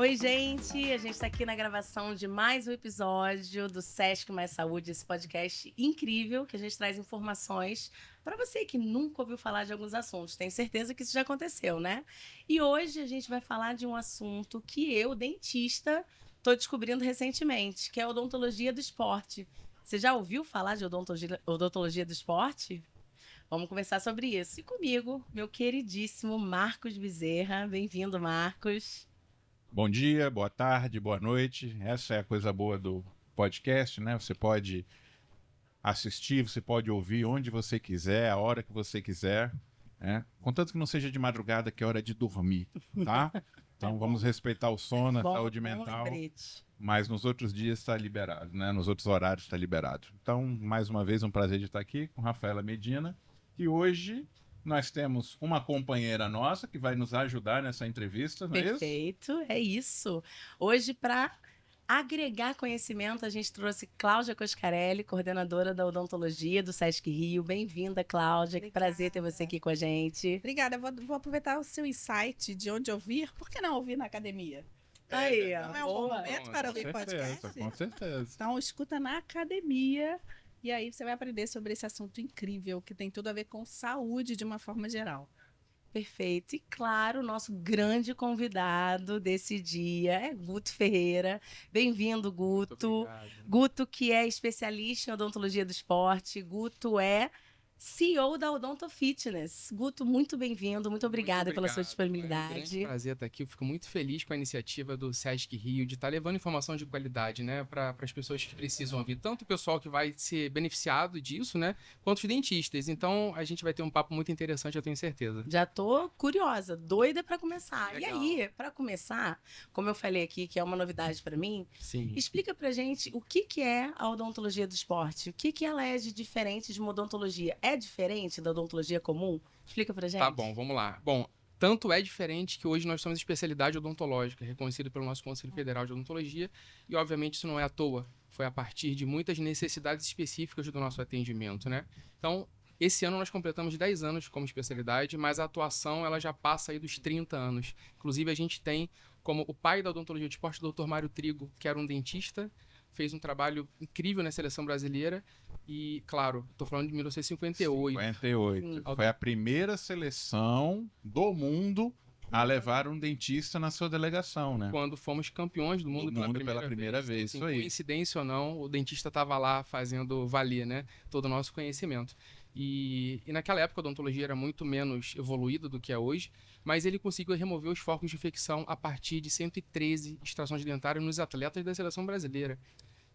Oi, gente! A gente está aqui na gravação de mais um episódio do Sesc Mais Saúde, esse podcast incrível que a gente traz informações para você que nunca ouviu falar de alguns assuntos. Tenho certeza que isso já aconteceu, né? E hoje a gente vai falar de um assunto que eu, dentista, estou descobrindo recentemente, que é a odontologia do esporte. Você já ouviu falar de odontologia do esporte? Vamos conversar sobre isso. E comigo, meu queridíssimo Marcos Bezerra. Bem-vindo, Marcos. Bom dia, boa tarde, boa noite. Essa é a coisa boa do podcast, né? Você pode assistir, você pode ouvir onde você quiser, a hora que você quiser, né? Contanto que não seja de madrugada, que é hora de dormir, tá? Então vamos respeitar o sono, a saúde mental, mas nos outros dias está liberado, né? Nos outros horários está liberado. Então, mais uma vez, um prazer de estar aqui com Rafaela Medina. E hoje nós temos uma companheira nossa que vai nos ajudar nessa entrevista, não é isso? Perfeito, é isso. Hoje, para agregar conhecimento, a gente trouxe Cláudia Coscarelli, coordenadora da odontologia do Sesc Rio. Bem-vinda, Cláudia. Que prazer ter você aqui com a gente. Obrigada. Vou aproveitar o seu insight de onde ouvir. Por que não ouvir na academia? Aí, Não é um bom momento para ouvir podcast? Com certeza. Então, escuta na academia e aí você vai aprender sobre esse assunto incrível que tem tudo a ver com saúde de uma forma geral. Perfeito. E claro, o nosso grande convidado desse dia é Guto Ferreira. Bem-vindo, Guto. Guto, que é especialista em odontologia do esporte. Guto é CEO da Odonto Fitness. Guto, muito bem-vindo. Muito obrigada pela sua disponibilidade. É um grande prazer estar aqui. Eu fico muito feliz com a iniciativa do Sesc Rio de estar levando informação de qualidade, né, para as pessoas que precisam ouvir. Tanto o pessoal que vai ser beneficiado disso, né, quanto os dentistas. Então, a gente vai ter um papo muito interessante, eu tenho certeza. Já tô curiosa, doida para começar. Legal. E aí, para começar, como eu falei aqui, que é uma novidade para mim, Sim. explica pra gente o que é a odontologia do esporte. O que ela é de diferente de uma odontologia? É diferente da odontologia comum? Explica pra gente. Tá bom, vamos lá. Bom, tanto é diferente que hoje nós temos especialidade odontológica, reconhecida pelo nosso Conselho Federal de Odontologia, e obviamente isso não é à toa. Foi a partir de muitas necessidades específicas do nosso atendimento, né? Então, esse ano nós completamos 10 anos como especialidade, mas a atuação ela já passa aí dos 30 anos. Inclusive, a gente tem como o pai da odontologia do esporte, o Dr. Mário Trigo, que era um dentista, fez um trabalho incrível na seleção brasileira e, claro, estou falando de 1958. 58. Foi a primeira seleção do mundo a levar um dentista na sua delegação, né? Quando fomos campeões do mundo pela primeira vez. Assim, Isso aí. Coincidência ou não, o dentista estava lá fazendo valer, né, todo o nosso conhecimento. E naquela época a odontologia era muito menos evoluída do que é hoje, mas ele conseguiu remover os focos de infecção a partir de 113 extrações dentárias nos atletas da seleção brasileira.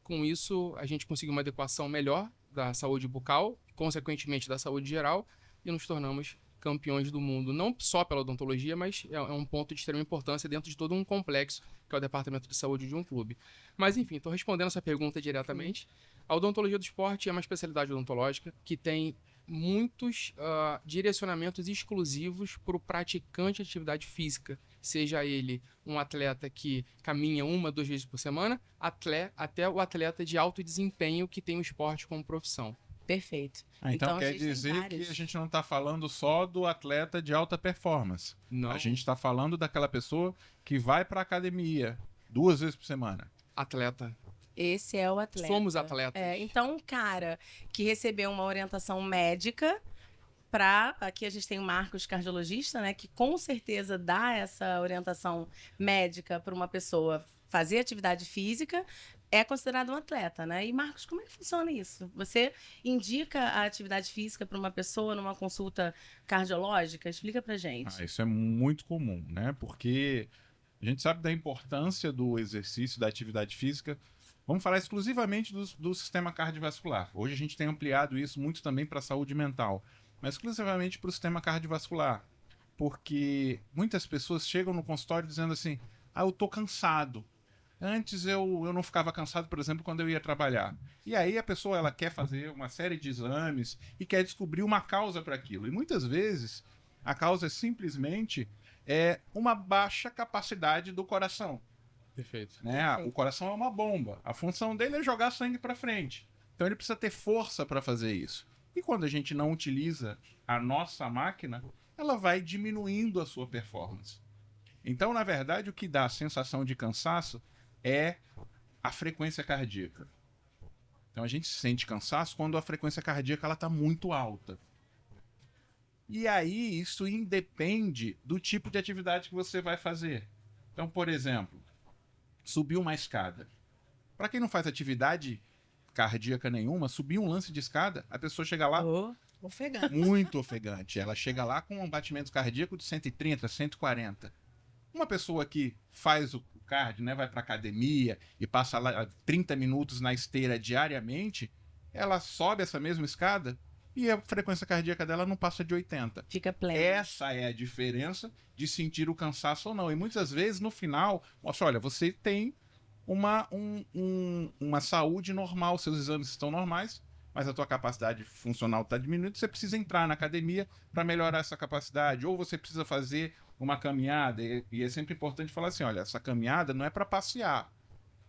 Com isso, a gente conseguiu uma adequação melhor da saúde bucal, consequentemente da saúde geral, e nos tornamos campeões do mundo, não só pela odontologia, mas é um ponto de extrema importância dentro de todo um complexo, que é o departamento de saúde de um clube. Mas enfim, estou respondendo essa pergunta diretamente. A odontologia do esporte é uma especialidade odontológica que tem muitos direcionamentos exclusivos para o praticante de atividade física, seja ele um atleta que caminha 1, 2 vezes por semana, até o atleta de alto desempenho que tem o esporte como profissão. Perfeito. Então quer dizer que a gente não está falando só do atleta de alta performance. Não. A gente está falando daquela pessoa que vai para a academia 2 vezes por semana. Atleta. Esse é o atleta. Somos atletas. Então, um cara que recebeu uma orientação médica, aqui a gente tem o Marcos, cardiologista, né, que com certeza dá essa orientação médica para uma pessoa fazer atividade física, é considerado um atleta, né? E, Marcos, como é que funciona isso? Você indica a atividade física para uma pessoa numa consulta cardiológica? Explica pra gente. Isso é muito comum, né? Porque a gente sabe da importância do exercício, da atividade física. Vamos falar exclusivamente do sistema cardiovascular. Hoje a gente tem ampliado isso muito também para a saúde mental, mas exclusivamente para o sistema cardiovascular. Porque muitas pessoas chegam no consultório dizendo assim, eu tô cansado. Antes eu não ficava cansado, por exemplo, quando eu ia trabalhar. E aí a pessoa ela quer fazer uma série de exames e quer descobrir uma causa para aquilo. E muitas vezes a causa é simplesmente uma baixa capacidade do coração. Perfeito. Né? O coração é uma bomba. A função dele é jogar sangue para frente. Então ele precisa ter força para fazer isso. E quando a gente não utiliza a nossa máquina, ela vai diminuindo a sua performance. Então, na verdade, o que dá a sensação de cansaço é a frequência cardíaca. Então, a gente sente cansaço quando a frequência cardíaca está muito alta. E aí, isso independe do tipo de atividade que você vai fazer. Então, por exemplo, subir uma escada. Para quem não faz atividade cardíaca nenhuma, subir um lance de escada, a pessoa chega lá Ofegante. muito ofegante. Ela chega lá com um batimento cardíaco de 130, 140. Uma pessoa que faz o cardio, né, vai para academia e passa lá 30 minutos na esteira diariamente, ela sobe essa mesma escada e a frequência cardíaca dela não passa de 80. Fica pleno. Essa é a diferença de sentir o cansaço ou não. E muitas vezes, no final, mostra, olha, você tem uma saúde normal, seus exames estão normais, mas a tua capacidade funcional está diminuindo, você precisa entrar na academia para melhorar essa capacidade, ou você precisa fazer uma caminhada, e é sempre importante falar assim, olha, essa caminhada não é para passear,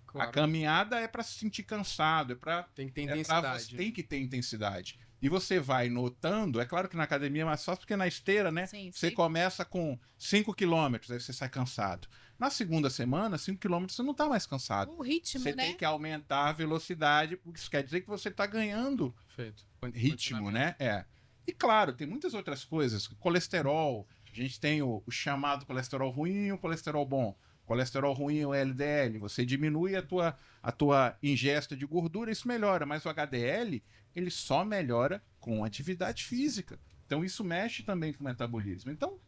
Claro. a caminhada é para se sentir cansado, Tem que ter intensidade. tem que ter intensidade. E você vai notando, é claro que na academia é mais fácil, porque na esteira, né? Sim, Você sim. começa com 5 quilômetros, aí você sai cansado. Na segunda semana, 5 quilômetros, você não está mais cansado. O ritmo, Você né? tem que aumentar a velocidade, porque isso quer dizer que você está ganhando Perfeito. ritmo, né? É. E claro, tem muitas outras coisas. Colesterol. A gente tem o chamado colesterol ruim e o colesterol bom. Colesterol ruim é o LDL. Você diminui a tua ingesta de gordura, isso melhora. Mas o HDL, ele só melhora com atividade física. Então isso mexe também com o metabolismo. Então,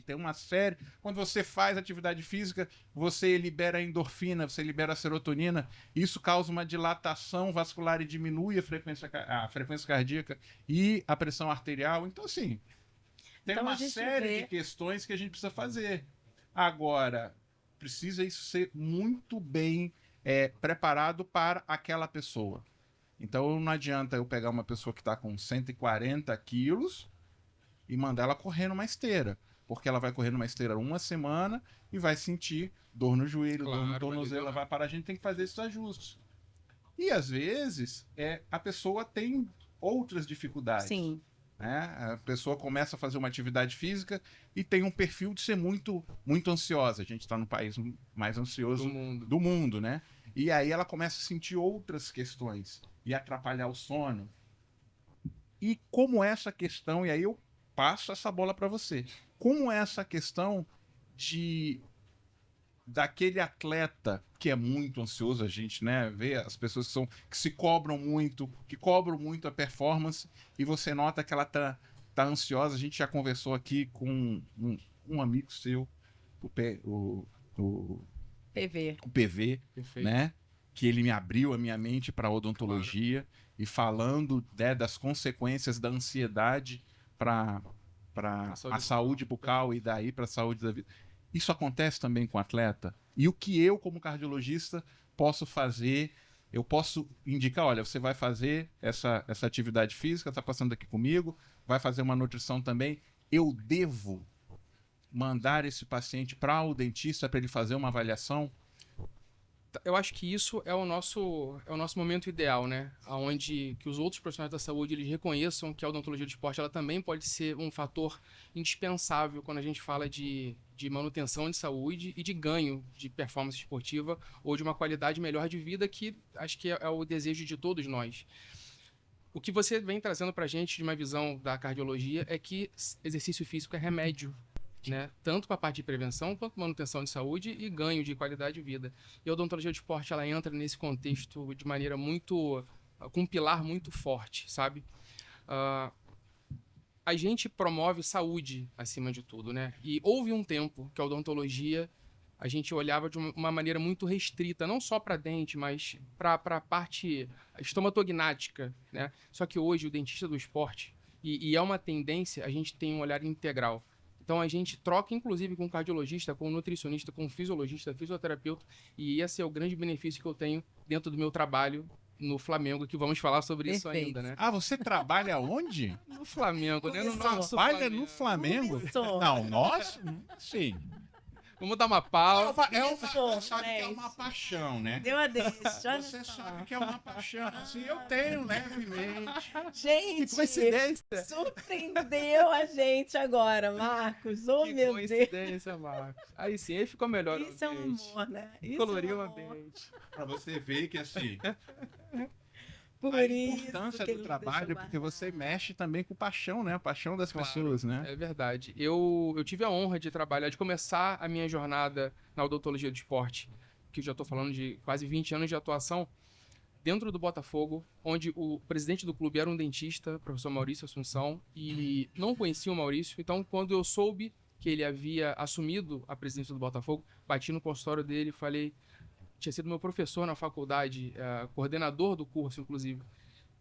tem uma série. Quando você faz atividade física, você libera a endorfina, você libera a serotonina. Isso causa uma dilatação vascular e diminui a frequência cardíaca e a pressão arterial. Então, assim, tem Então, uma a gente série vê- de questões que a gente precisa fazer. Agora, precisa isso ser muito bem preparado para aquela pessoa. Então, não adianta eu pegar uma pessoa que está com 140 quilos e mandar ela correr numa esteira. Porque ela vai correr numa esteira uma semana e vai sentir dor no joelho, dor no Claro, tornozelo, ela vai vai parar. A gente tem que fazer esses ajustes. E, às vezes, a pessoa tem outras dificuldades. Sim. Né? A pessoa começa a fazer uma atividade física e tem um perfil de ser muito, muito ansiosa. A gente está no país mais ansioso Do mundo. do mundo, né? E aí ela começa a sentir outras questões e atrapalhar o sono. E como essa questão, e aí eu passo essa bola para você, como essa questão daquele atleta que é muito ansioso, a gente, né, vê as pessoas que se cobram muito, que cobram muito a performance, e você nota que ela tá ansiosa. A gente já conversou aqui com um amigo seu, o PV. PV, Perfeito. né? Que ele me abriu a minha mente para odontologia e falando, né, das consequências da ansiedade para a saúde bucal e daí para a saúde da vida. Isso acontece também com o atleta? E o que eu, como cardiologista, posso fazer? Eu posso indicar, olha, você vai fazer essa atividade física, está passando aqui comigo, vai fazer uma nutrição também. Eu devo mandar esse paciente para o dentista para ele fazer uma avaliação? Eu acho que isso é o nosso momento ideal, né? Onde que os outros profissionais da saúde eles reconheçam que a odontologia do esporte ela também pode ser um fator indispensável quando a gente fala de manutenção de saúde e de ganho de performance esportiva ou de uma qualidade melhor de vida, que acho que é o desejo de todos nós. O que você vem trazendo para a gente de uma visão da cardiologia é que exercício físico é remédio, né? Tanto para a parte de prevenção quanto manutenção de saúde e ganho de qualidade de vida. E a odontologia do esporte ela entra nesse contexto de maneira com um pilar muito forte, sabe? A gente promove saúde acima de tudo, né? E houve um tempo que a odontologia a gente olhava de uma maneira muito restrita, não só para dente, mas para a parte estomatognática, né? Só que hoje o dentista do esporte, e é uma tendência, a gente tem um olhar integral. Então a gente troca, inclusive, com cardiologista, com nutricionista, com fisiologista, fisioterapeuta, e esse é o grande benefício que eu tenho dentro do meu trabalho no Flamengo, que vamos falar sobre isso Perfeito. ainda, né? Ah, você trabalha onde? No Flamengo, né? No Começou. nosso Trabalha Flamengo. no Flamengo? Começou. Não, nós? Sim. Vamos dar uma pausa. Sabe que é uma paixão, né? Deu a deixa, olha Você só. sabe que é uma paixão. Assim, eu tenho levemente. Gente, Que coincidência. surpreendeu a gente agora, Marcos. Oh, Que meu Deus. coincidência, Marcos. Aí sim, aí ficou melhor o Isso é um ambiente. amor, né? Isso Coloriu o é um amor. ambiente. Pra você ver que, assim, Por a isso importância que do ele trabalho é deixou porque você guardado. mexe também com paixão, né? A paixão das Claro. pessoas, né? É verdade. Eu tive a honra de trabalhar, de começar a minha jornada na odontologia do esporte, que eu já estou falando de quase 20 anos de atuação, dentro do Botafogo, onde o presidente do clube era um dentista, professor Maurício Assunção, e não conhecia o Maurício. Então, quando eu soube que ele havia assumido a presidência do Botafogo, bati no consultório dele e falei, tinha sido meu professor na faculdade, coordenador do curso, inclusive.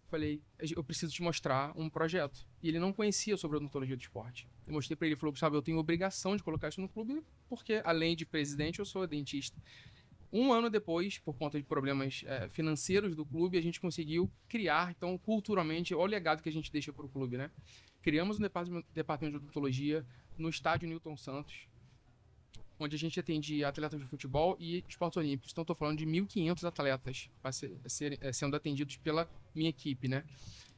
Falei, eu preciso te mostrar um projeto. E ele não conhecia sobre a odontologia do esporte. Eu mostrei pra ele, ele falou, Gustavo, eu tenho obrigação de colocar isso no clube, porque além de presidente, eu sou dentista. Um ano depois, por conta de problemas financeiros do clube, a gente conseguiu criar, então, culturalmente, olha o legado que a gente deixa pro clube, né? Criamos um departamento de odontologia no estádio Newton Santos, onde a gente atendia atletas de futebol e esportes olímpicos. Então, estou falando de 1.500 atletas sendo atendidos pela minha equipe, né?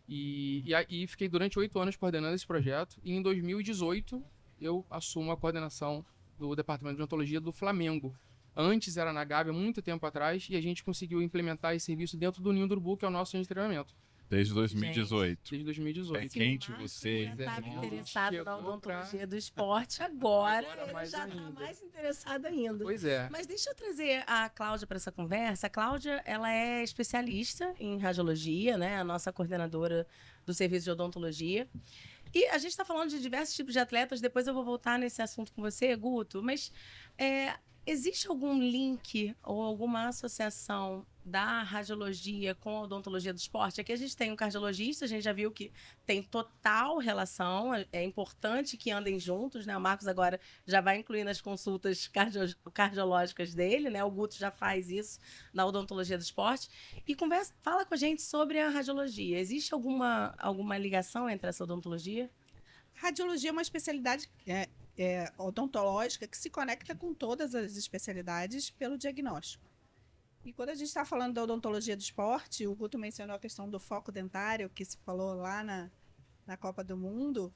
E aí fiquei durante 8 anos coordenando esse projeto. E em 2018, eu assumo a coordenação do Departamento de Odontologia do Flamengo. Antes era na Gávea, muito tempo atrás, e a gente conseguiu implementar esse serviço dentro do Ninho do Urubu, que é o nosso centro de treinamento, Desde 2018. desde 2018. É quente Marcos você. já estava Nossa, interessado na chegou odontologia do esporte, agora ele mais já está ainda. mais interessado ainda. Pois é. Mas deixa eu trazer a Cláudia para essa conversa. A Cláudia, ela é especialista em radiologia, né? A nossa coordenadora do serviço de odontologia. E a gente está falando de diversos tipos de atletas. Depois eu vou voltar nesse assunto com você, Guto. Mas existe algum link ou alguma associação da radiologia com a odontologia do esporte? Aqui a gente tem um cardiologista, a gente já viu que tem total relação, é importante que andem juntos, né? O Marcos agora já vai incluir nas consultas cardiológicas dele, né? O Guto já faz isso na odontologia do esporte. E fala com a gente sobre a radiologia. Existe alguma ligação entre essa odontologia? Radiologia é uma especialidade odontológica que se conecta com todas as especialidades pelo diagnóstico. E quando a gente está falando da odontologia do esporte, o Guto mencionou a questão do foco dentário, que se falou lá na Copa do Mundo.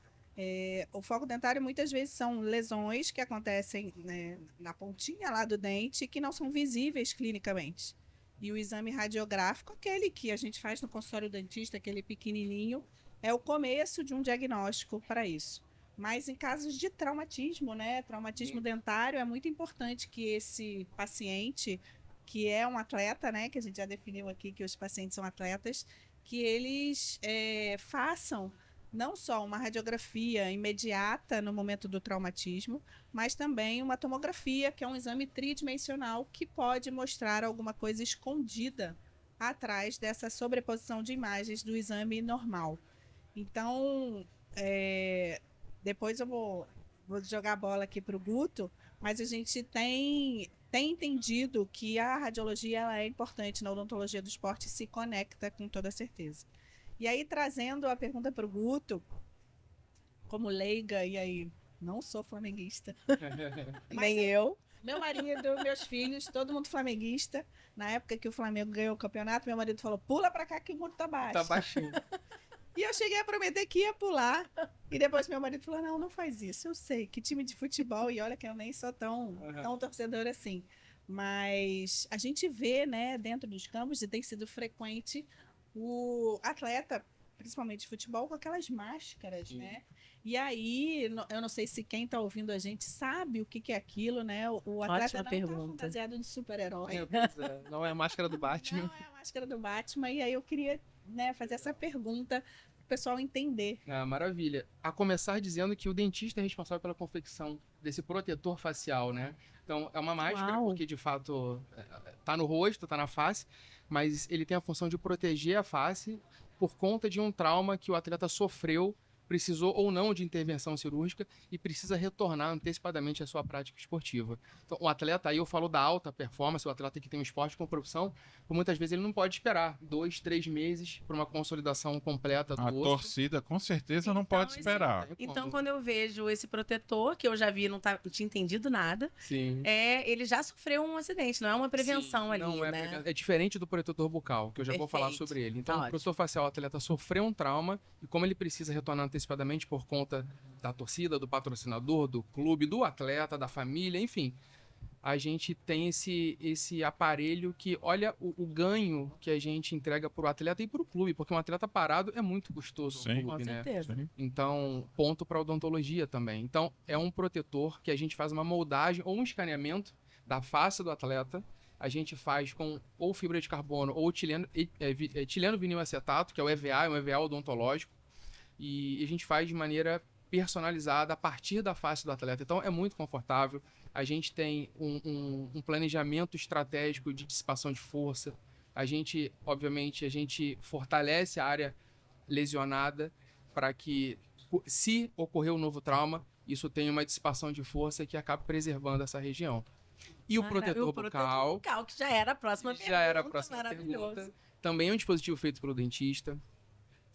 O foco dentário muitas vezes são lesões que acontecem, né, na pontinha lá do dente que não são visíveis clinicamente. E o exame radiográfico, aquele que a gente faz no consultório dentista, aquele pequenininho, é o começo de um diagnóstico para isso. Mas em casos de traumatismo, né, traumatismo dentário, é muito importante que esse paciente, que é um atleta, né, que a gente já definiu aqui que os pacientes são atletas, que eles façam não só uma radiografia imediata no momento do traumatismo, mas também uma tomografia, que é um exame tridimensional que pode mostrar alguma coisa escondida atrás dessa sobreposição de imagens do exame normal. Então, depois eu vou jogar a bola aqui para o Guto, mas a gente tem entendido que a radiologia ela é importante na odontologia do esporte e se conecta com toda certeza. E aí, trazendo a pergunta para o Guto, como leiga, e aí, não sou flamenguista. Nem eu. Meu marido, meus filhos, todo mundo flamenguista. Na época que o Flamengo ganhou o campeonato, meu marido falou, pula para cá que o muro tá baixo. Tá baixinho. E eu cheguei a prometer que ia pular. E depois meu marido falou, não faz isso. Eu sei que time de futebol, e olha que eu nem sou tão torcedor assim. Mas a gente vê, né, dentro dos campos, e tem sido frequente, o atleta, principalmente de futebol, com aquelas máscaras, né? E aí, eu não sei se quem está ouvindo a gente sabe o que é aquilo, né? O atleta Ótima não pergunta. tá fantasiado de super-herói. Não é a máscara do Batman. Não é a máscara do Batman. E aí eu queria, né, fazer essa pergunta para o pessoal entender. Ah, maravilha. A começar dizendo que o dentista é responsável pela confecção desse protetor facial, né? Então, é uma máscara Uau. porque, de fato, tá no rosto, tá na face, mas ele tem a função de proteger a face por conta de um trauma que o atleta sofreu precisou ou não de intervenção cirúrgica e precisa retornar antecipadamente à sua prática esportiva. Então, o atleta, aí eu falo da alta performance, o atleta que tem um esporte com profissão, muitas vezes ele não pode esperar 2, 3 meses para uma consolidação completa do A osso. torcida com certeza não pode esperar. Então, quando eu vejo esse protetor, que eu já vi, não tinha entendido nada, Sim. ele já sofreu um acidente, não é uma prevenção Sim, ali, não é, né? é diferente do protetor bucal, que eu já vou falar Perfeito. sobre ele. Então, Tá o protetor facial, o atleta sofreu um trauma e como ele precisa retornar antecipadamente por conta da torcida, do patrocinador, do clube, do atleta, da família, enfim, a gente tem esse aparelho que olha o ganho que a gente entrega para o atleta e para o clube, porque um atleta parado é muito custoso ao Sim. clube, Com né? certeza. Sim. Então, ponto para odontologia também. Então, é um protetor que a gente faz uma moldagem ou um escaneamento da face do atleta. A gente faz com ou fibra de carbono ou etileno vinil acetato, que é o EVA, é um EVA odontológico. E a gente faz de maneira personalizada a partir da face do atleta. Então, é muito confortável. A gente tem um planejamento estratégico de dissipação de força. A gente, obviamente, fortalece a área lesionada para que, se ocorrer um novo trauma, isso tenha uma dissipação de força que acabe preservando essa região. E o protetor bucal, que já era a próxima pergunta. já era a próxima Maravilhoso. pergunta, também é um dispositivo feito pelo dentista.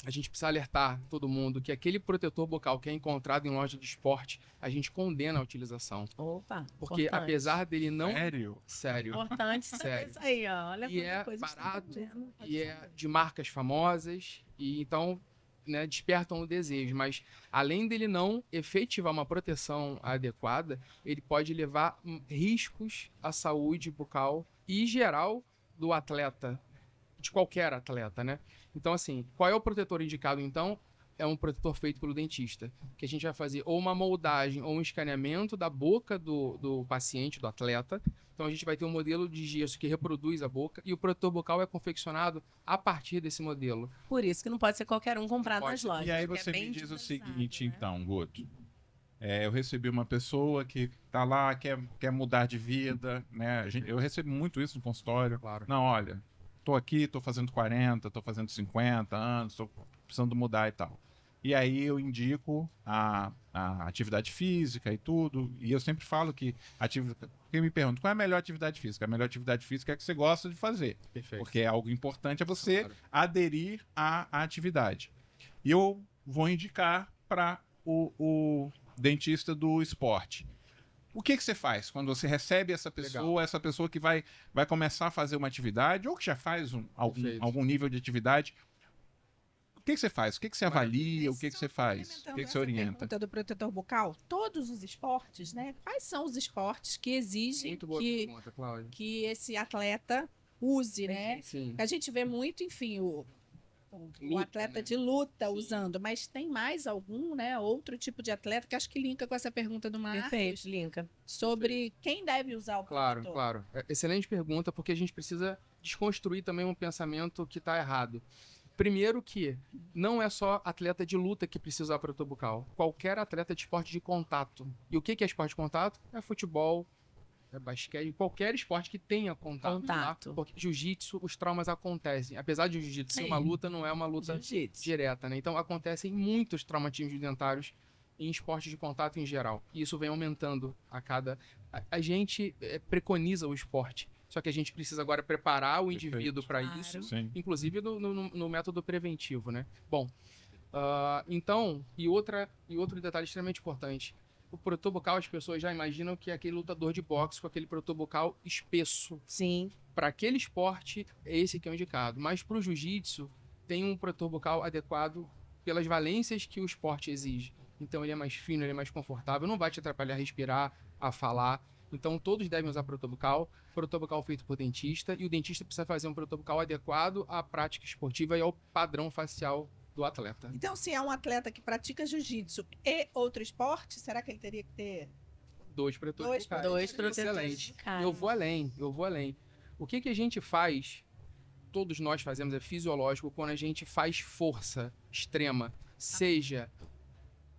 A gente precisa alertar todo mundo que aquele protetor bucal que é encontrado em loja de esporte, a gente condena a utilização. Opa, Porque importante. apesar dele não... Sério? Sério. Importante saber Sério. isso aí, ó. Olha E quanta é coisa está barato, fazendo. E é de marcas famosas, e então, né, despertam o desejo. Mas, além dele não efetivar uma proteção adequada, ele pode levar riscos à saúde bucal e geral do atleta, de qualquer atleta, né? Então, assim, qual é o protetor indicado, então? É um protetor feito pelo dentista, que a gente vai fazer ou uma moldagem ou um escaneamento da boca do paciente, do atleta. Então, a gente vai ter um modelo de gesso que reproduz a boca e o protetor bucal é confeccionado a partir desse modelo. Por isso que não pode ser qualquer um comprado Pode nas ser. lojas. E aí porque você é bem me diz o individualizado, seguinte, né? então, Guto. Eu recebi uma pessoa que tá lá, quer mudar de vida, né? Eu recebo muito isso no consultório. Claro. Não, olha, tô aqui, tô fazendo 40, tô fazendo 50 anos, tô precisando mudar e tal. E aí eu indico a atividade física e tudo. E eu sempre falo que quem me pergunta qual é a melhor atividade física? A melhor atividade física é a que você gosta de fazer. Perfeito. Porque é algo importante, é você Claro. aderir à atividade. E eu vou indicar para o dentista do esporte. O que você faz quando você recebe essa pessoa que vai começar a fazer uma atividade ou que já faz Perfeito. algum nível de atividade? O que você faz? O que você avalia? O que você faz? O Complementando que você essa orienta? pergunta do protetor bucal, todos os esportes, né? Quais são os esportes que exigem Muito boa que, pergunta, Cláudia. que esse atleta use, né? Sim. A gente vê muito, enfim, o Luta, atleta né? de luta Sim. usando, mas tem mais algum, né? Outro tipo de atleta que acho que linka com essa pergunta do Marcos Perfeito, Linka. sobre quem deve usar o Claro, protetor. claro. Excelente pergunta, porque a gente precisa desconstruir também um pensamento que está errado. Primeiro que não é só atleta de luta que precisa usar protetor bucal. Qualquer atleta de esporte de contato. E o que é esporte de contato? É futebol, é basquete, qualquer esporte que tenha contato. Contato. Tá? Porque jiu-jitsu, os traumas acontecem. Apesar de o jiu-jitsu ser uma Sim. luta, não é uma luta Jiu-jitsu. direta, né? Então acontecem muitos traumatismos dentários em esportes de contato em geral. E isso vem aumentando a cada... A gente preconiza o esporte. Só que a gente precisa agora preparar o Perfeito. indivíduo para Claro. isso, Sim. inclusive no método preventivo, né? Bom, então, e outro detalhe extremamente importante. O protetor bucal, as pessoas já imaginam que é aquele lutador de boxe com aquele protetor bucal espesso. Sim. Para aquele esporte, é esse que é o indicado. Mas para o jiu-jitsu, tem um protetor bucal adequado pelas valências que o esporte exige. Então ele é mais fino, ele é mais confortável, não vai te atrapalhar a respirar, a falar. Então todos devem usar protetor bucal feito por dentista, e o dentista precisa fazer um protetor bucal adequado à prática esportiva e ao padrão facial do atleta. Então, se é um atleta que pratica jiu-jitsu e outro esporte, será que ele teria que ter? Dois protetores bucais. Dois protetores Excelente. bucais. Eu vou além. O que a gente faz, todos nós fazemos, é fisiológico, quando a gente faz força extrema, seja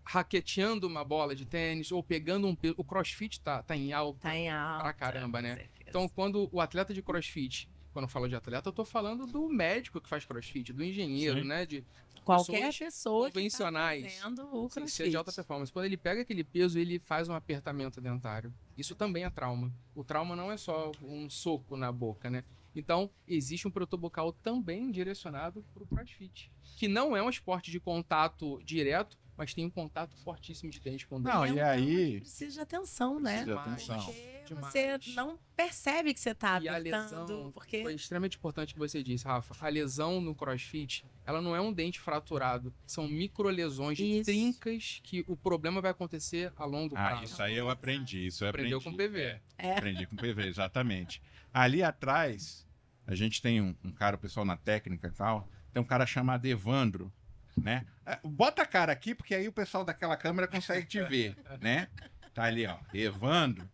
raqueteando uma bola de tênis ou pegando um peso. O crossfit tá em alta Tá em alta. pra caramba, né? com certeza. Então, quando o atleta de crossfit, quando eu falo de atleta, eu tô falando do médico que faz crossfit, do engenheiro, Sim. né? De Qualquer pessoa que tá convencionais, fazendo o sem ser crossfit. de alta performance. Quando ele pega aquele peso, ele faz um apertamento dentário. Isso também é trauma. O trauma não é só um soco na boca, né? Então, existe um protobucal também direcionado para o CrossFit, que não é um esporte de contato direto, mas tem um contato fortíssimo de dente com dente. Não, e aí... Precisa de atenção, né? Precisa de atenção. Porque Demais. você não percebe que você tá E a apertando. lesão, Porque foi extremamente importante que você disse, Rafa. A lesão no CrossFit, ela não é um dente fraturado. São microlesões de Isso. trincas que o problema vai acontecer a longo prazo. Isso aí eu aprendi, isso eu Aprendeu aprendi. com o PV. Aprendi com o PV, exatamente. Ali atrás, a gente tem um cara, o pessoal na técnica e tal, tem um cara chamado Evandro, né? Bota a cara aqui, porque aí o pessoal daquela câmera consegue te ver, né? Tá ali, ó, Evandro.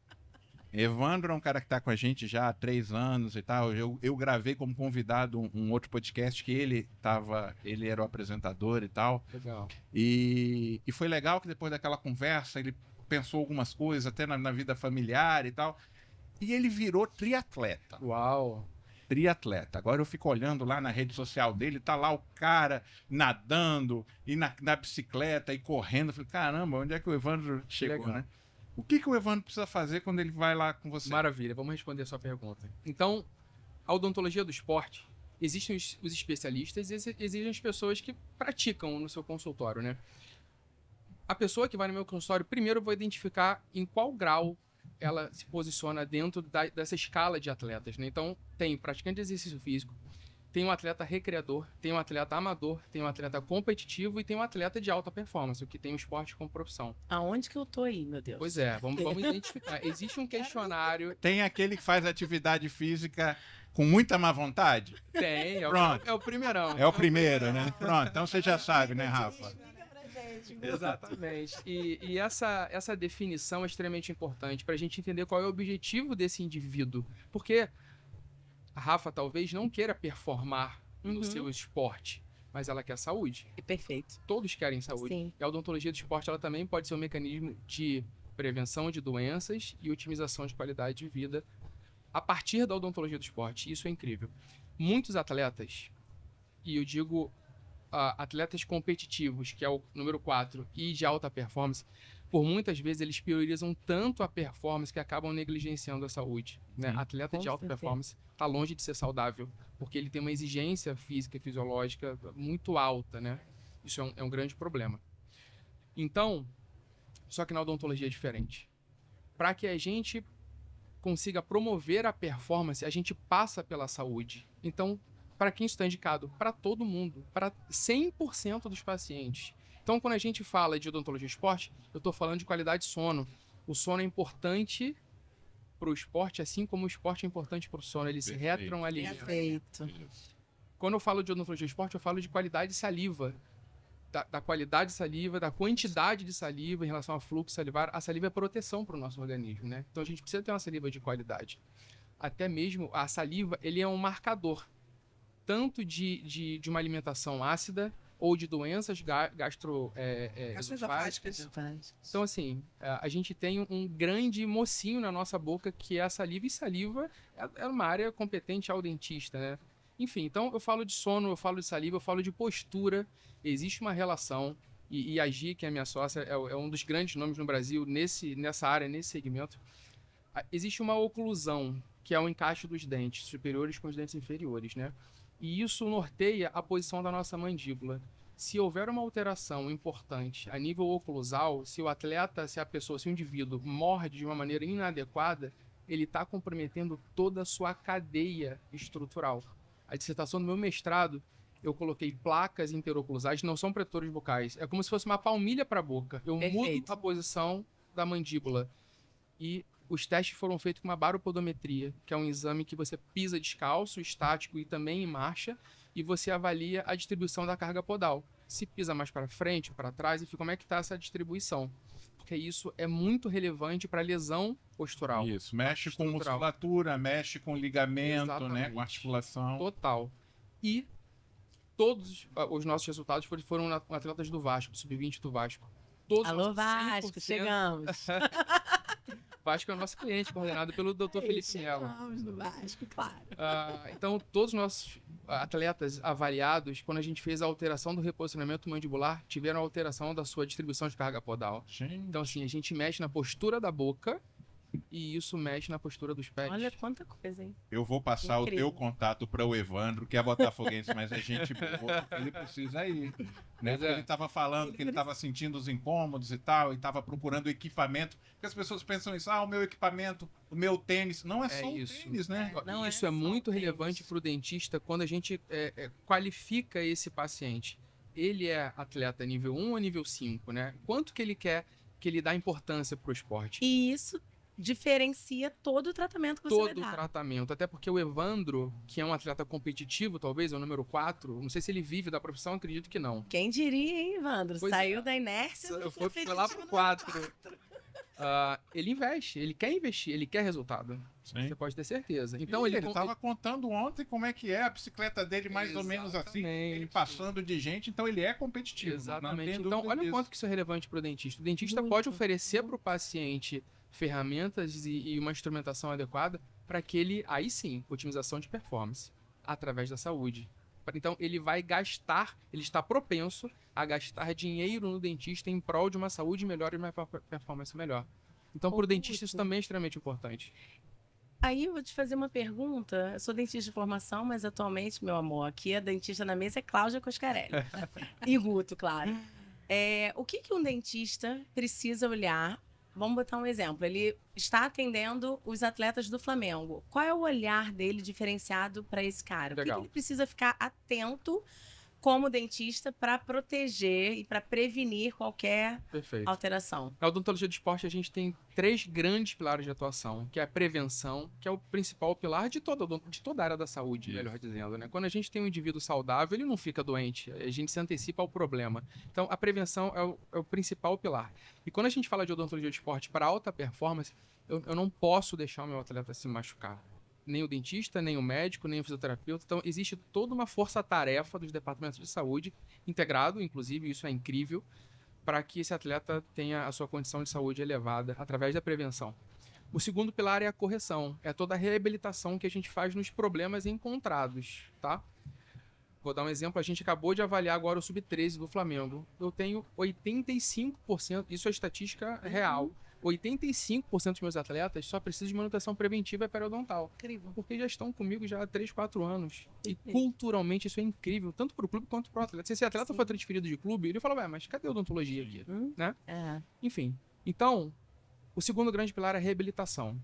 Evandro é um cara que tá com a gente já há 3 anos e tal. Eu gravei como convidado um outro podcast que ele era o apresentador e tal. Legal. E foi legal que depois daquela conversa ele pensou algumas coisas, até na vida familiar e tal. E ele virou triatleta. Uau. Triatleta. Agora eu fico olhando lá na rede social dele, tá lá o cara nadando e na bicicleta e correndo. Eu falei, caramba, onde é que o Evandro chegou, legal. né? O que o Evandro precisa fazer quando ele vai lá com você? Maravilha, vamos responder a sua pergunta. Então, a odontologia do esporte, existem os especialistas e existem as pessoas que praticam no seu consultório, né? A pessoa que vai no meu consultório, primeiro eu vou identificar em qual grau ela se posiciona dentro dessa escala de atletas, né? Então, tem praticante de exercício físico, tem um atleta recreador, tem um atleta amador, tem um atleta competitivo e tem um atleta de alta performance, o que tem o esporte como profissão. aonde que eu tô aí, meu Deus? Pois é, vamos identificar. Existe um questionário. Tem aquele que faz atividade física com muita má vontade? Tem, Pronto. é o primeirão. É o primeiro, né? Pronto, então você já sabe, né, Rafa? Exatamente. E essa definição é extremamente importante para a gente entender qual é o objetivo desse indivíduo. Porque a Rafa talvez não queira performar no seu esporte, mas ela quer saúde. Perfeito. Todos querem saúde. Sim. E a odontologia do esporte ela também pode ser um mecanismo de prevenção de doenças e otimização de qualidade de vida a partir da odontologia do esporte. Isso é incrível. Muitos atletas, e eu digo atletas competitivos, que é o número 4, e de alta performance, por muitas vezes eles priorizam tanto a performance que acabam negligenciando a saúde. Né? Atleta Com de alta certeza. performance está longe de ser saudável, porque ele tem uma exigência física e fisiológica muito alta, né? Isso é um grande problema. Então, só que na odontologia é diferente. Para que a gente consiga promover a performance, a gente passa pela saúde. Então, para quem isso está indicado? Para todo mundo, para 100% dos pacientes. Então, quando a gente fala de odontologia do esporte, eu estou falando de qualidade de sono. O sono é importante para o esporte, assim como o esporte é importante para o sono. Eles se Perfeito. retroalimentam. Perfeito. Quando eu falo de odontologia do esporte, eu falo de qualidade de saliva. Da qualidade de saliva, da quantidade de saliva em relação ao fluxo salivar. A saliva é proteção para o nosso organismo, né? Então, a gente precisa ter uma saliva de qualidade. Até mesmo a saliva, ele é um marcador tanto de uma alimentação ácida ou de doenças gastroesofágicas. Então, assim, a gente tem um grande mocinho na nossa boca que é a saliva, e saliva é uma área competente ao dentista, né? Enfim, então eu falo de sono, eu falo de saliva, eu falo de postura. Existe uma relação, e a Gi, que é a minha sócia, é um dos grandes nomes no Brasil nessa área, nesse segmento. Existe uma oclusão, que é o encaixe dos dentes superiores com os dentes inferiores, né? E isso norteia a posição da nossa mandíbula. Se houver uma alteração importante a nível oclusal, se o atleta, se o indivíduo morde de uma maneira inadequada, ele está comprometendo toda a sua cadeia estrutural. A dissertação do meu mestrado, eu coloquei placas interoclusais, não são protetores bucais. É como se fosse uma palmilha para a boca. Eu mudo a posição da mandíbula. E os testes foram feitos com uma baropodometria, que é um exame que você pisa descalço, estático e também em marcha, e você avalia a distribuição da carga podal. Se pisa mais para frente, para trás, e como é que está essa distribuição. Porque isso é muito relevante para lesão postural. Isso, mexe com musculatura, mexe com ligamento, Exatamente. né, com articulação. Total. E todos os nossos resultados foram atletas do Vasco, do Sub-20 do Vasco. Todos Alô, nós, Vasco, 100%, chegamos. Vasco é o nosso cliente, coordenado pelo Dr. Felipe Melo. Vamos no Vasco, claro. Então, todos os nossos atletas avaliados, quando a gente fez a alteração do reposicionamento mandibular, tiveram alteração da sua distribuição de carga podal. Gente, Então, assim, a gente mexe na postura da boca e isso mexe na postura dos pés. Olha quanta coisa, hein? eu vou passar Incrível. o teu contato para o Evandro, que é botafoguense, mas é gente boa. Ele precisa ir. Né? Porque ele estava falando que ele estava sentindo os incômodos e tal, e estava procurando equipamento. Porque as pessoas pensam isso, o meu equipamento, o meu tênis. Não é só o isso. tênis, né? Não é Isso é só muito o tênis. relevante para o dentista quando a gente qualifica esse paciente. Ele é atleta nível 1 ou nível 5, né? Quanto que ele quer que ele dá importância para o esporte? E isso diferencia todo o tratamento que você Todo o vai dar. tratamento. Até porque o Evandro, que é um atleta competitivo, talvez, é o número 4, não sei se ele vive da profissão, acredito que não. Quem diria, hein, Evandro? Pois Saiu da inércia. Foi lá pro 4. Ele investe, ele quer investir, ele quer resultado. Sim. Você pode ter certeza. Então Ih, ele ele estava contando ontem como é que é a bicicleta dele, mais ou menos assim. Exatamente. Ele passando de gente, então ele é competitivo. Não Exatamente. tem Então, dúvida olha o disso. quanto que isso é relevante para o dentista. O dentista Muito, pode oferecer para o paciente ferramentas e uma instrumentação adequada para que ele, aí sim, otimização de performance através da saúde. Então, ele vai gastar, ele está propenso a gastar dinheiro no dentista em prol de uma saúde melhor e uma performance melhor. Então, para o dentista, isso também é extremamente importante. Aí eu vou te fazer uma pergunta. Eu sou dentista de formação, mas atualmente, meu amor, aqui a dentista na mesa é Cláudia Coscarelli. E Guto, claro. O que um dentista precisa olhar? Vamos botar um exemplo. Ele está atendendo os atletas do Flamengo. Qual é o olhar dele diferenciado para esse cara? O que Legal. ele precisa ficar atento como dentista para proteger e para prevenir qualquer Perfeito. alteração? Na odontologia do esporte, a gente tem 3 grandes pilares de atuação, que é a prevenção, que é o principal pilar de toda a área da saúde, Isso. melhor dizendo, né? Quando a gente tem um indivíduo saudável, ele não fica doente, a gente se antecipa ao problema. Então, a prevenção é o principal pilar. E quando a gente fala de odontologia do esporte para alta performance, eu não posso deixar o meu atleta se machucar. Nem o dentista, nem o médico, nem o fisioterapeuta. Então, existe toda uma força-tarefa dos departamentos de saúde, integrado, inclusive, isso é incrível, para que esse atleta tenha a sua condição de saúde elevada através da prevenção. O segundo pilar é a correção, é toda a reabilitação que a gente faz nos problemas encontrados, tá? Vou dar um exemplo, a gente acabou de avaliar agora o Sub-13 do Flamengo. Eu tenho 85%, isso é estatística real, 85% dos meus atletas só precisam de manutenção preventiva e periodontal. Incrível. Porque já estão comigo já há 3, 4 anos. E culturalmente isso é incrível, tanto para o clube quanto para o atleta. Se esse atleta Sim. for transferido de clube, ele fala, mas cadê a odontologia aqui? Né? Enfim. Então, o segundo grande pilar é a reabilitação.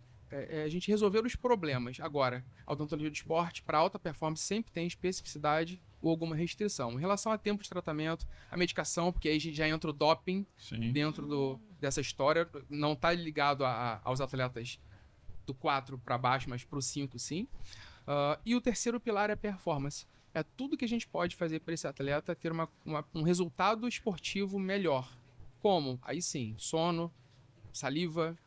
A gente resolver os problemas. Agora, a odontologia do esporte, para alta performance, sempre tem especificidade ou alguma restrição. Em relação a tempo de tratamento, a medicação, porque aí já entra o doping Sim. dentro dessa história. Não está ligado aos atletas do 4 para baixo, mas para o 5 sim. E o terceiro pilar é a performance. É tudo que a gente pode fazer para esse atleta ter um resultado esportivo melhor. Como? Aí sim, sono, saliva,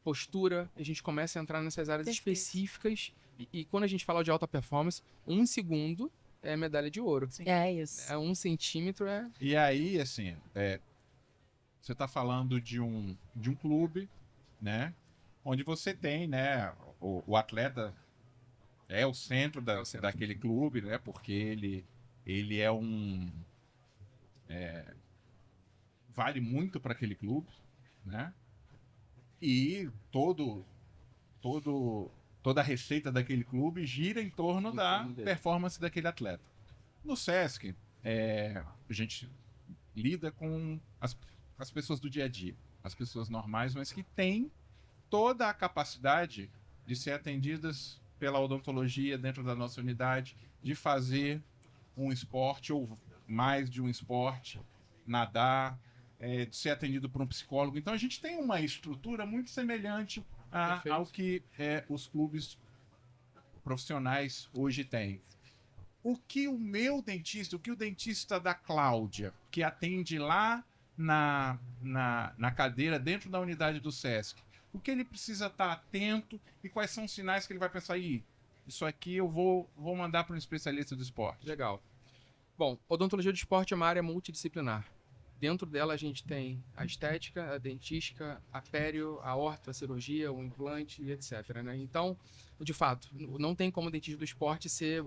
postura. A gente começa a entrar nessas áreas Perfeito. específicas. E quando a gente fala de alta performance, 1 segundo é medalha de ouro. É isso. 1 centímetro é... E aí, assim, você está falando de um clube, né? Onde você tem, né? O atleta é o centro daquele clube, né? Porque ele é vale muito para aquele clube, né? E toda a receita daquele clube gira em torno da torno dele. performance daquele atleta. No SESC, a gente lida com as pessoas do dia a dia, as pessoas normais, mas que têm toda a capacidade de ser atendidas pela odontologia dentro da nossa unidade, de fazer um esporte ou mais de um esporte, nadar, de ser atendido por um psicólogo. Então a gente tem uma estrutura muito semelhante Perfeito. ao que os clubes profissionais hoje têm. O que o meu dentista, o que o dentista da Cláudia, que atende lá na cadeira dentro da unidade do SESC, o que ele precisa estar atento e quais são os sinais que ele vai pensar, isso aqui eu vou mandar para um especialista do esporte. Legal. Bom, odontologia do esporte é uma área multidisciplinar. Dentro dela a gente tem a estética, a dentística, a pério, a orto, a cirurgia, o implante e etc, né? Então, de fato, não tem como o dentista do esporte ser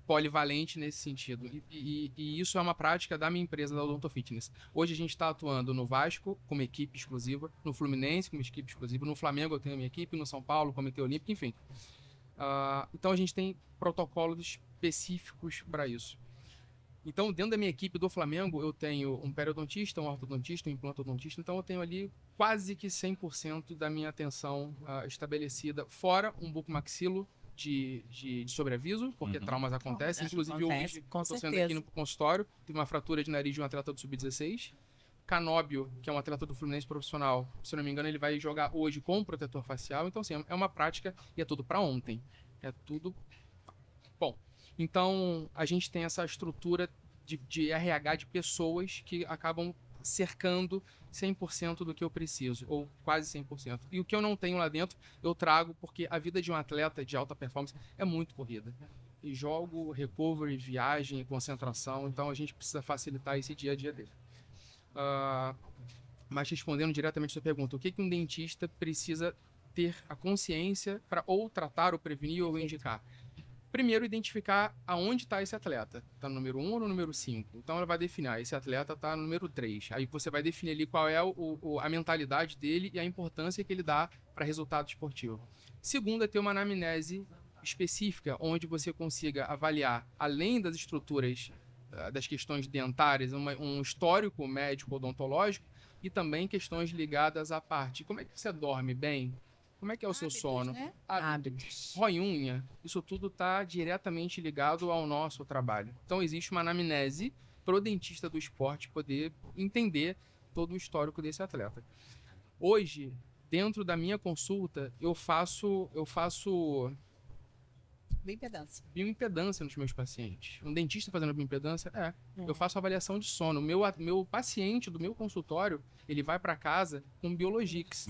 polivalente nesse sentido. E isso é uma prática da minha empresa, da Odonto Fitness. Hoje a gente está atuando no Vasco, como equipe exclusiva, no Fluminense, como equipe exclusiva, no Flamengo eu tenho a minha equipe, no São Paulo, Comitê Olímpico, enfim. Então a gente tem protocolos específicos para isso. Então, dentro da minha equipe do Flamengo, eu tenho um periodontista, um ortodontista, um implantodontista. Então, eu tenho ali quase que 100% da minha atenção estabelecida, fora um bucomaxilo de sobreaviso, porque traumas acontecem. Inclusive, hoje, com estou saindo certeza. aqui no consultório, tive uma fratura de nariz de um atleta do Sub-16. Canóbio, que é um atleta do Fluminense profissional, se eu não me engano, ele vai jogar hoje com protetor facial. Então, assim, é uma prática e é tudo para ontem. É tudo... Bom, então a gente tem essa estrutura de RH de pessoas que acabam cercando 100% do que eu preciso, ou quase 100%. E o que eu não tenho lá dentro, eu trago, porque a vida de um atleta de alta performance é muito corrida. E jogo, recovery, viagem, concentração, então a gente precisa facilitar esse dia a dia dele. Mas respondendo diretamente a sua pergunta, o que um dentista precisa ter a consciência para ou tratar, ou prevenir, ou indicar? Primeiro, identificar aonde está esse atleta. Está no número 1 ou no número 5? Então, ela vai definir, esse atleta está no número 3. Aí você vai definir ali qual é a mentalidade dele e a importância que ele dá para resultado esportivo. Segundo, é ter uma anamnese específica, onde você consiga avaliar, além das estruturas, das questões dentárias, um histórico médico odontológico e também questões ligadas à parte. Como é que você dorme bem? Como é que é o seu sono? Né? Hábitos. Rói unha, isso tudo está diretamente ligado ao nosso trabalho. Então, existe uma anamnese para o dentista do esporte poder entender todo o histórico desse atleta. Hoje, dentro da minha consulta, eu faço Bioimpedância. bioimpedância nos meus pacientes. Um dentista fazendo bioimpedância? Eu faço avaliação de sono. Meu paciente do meu consultório, ele vai para casa com Biologix,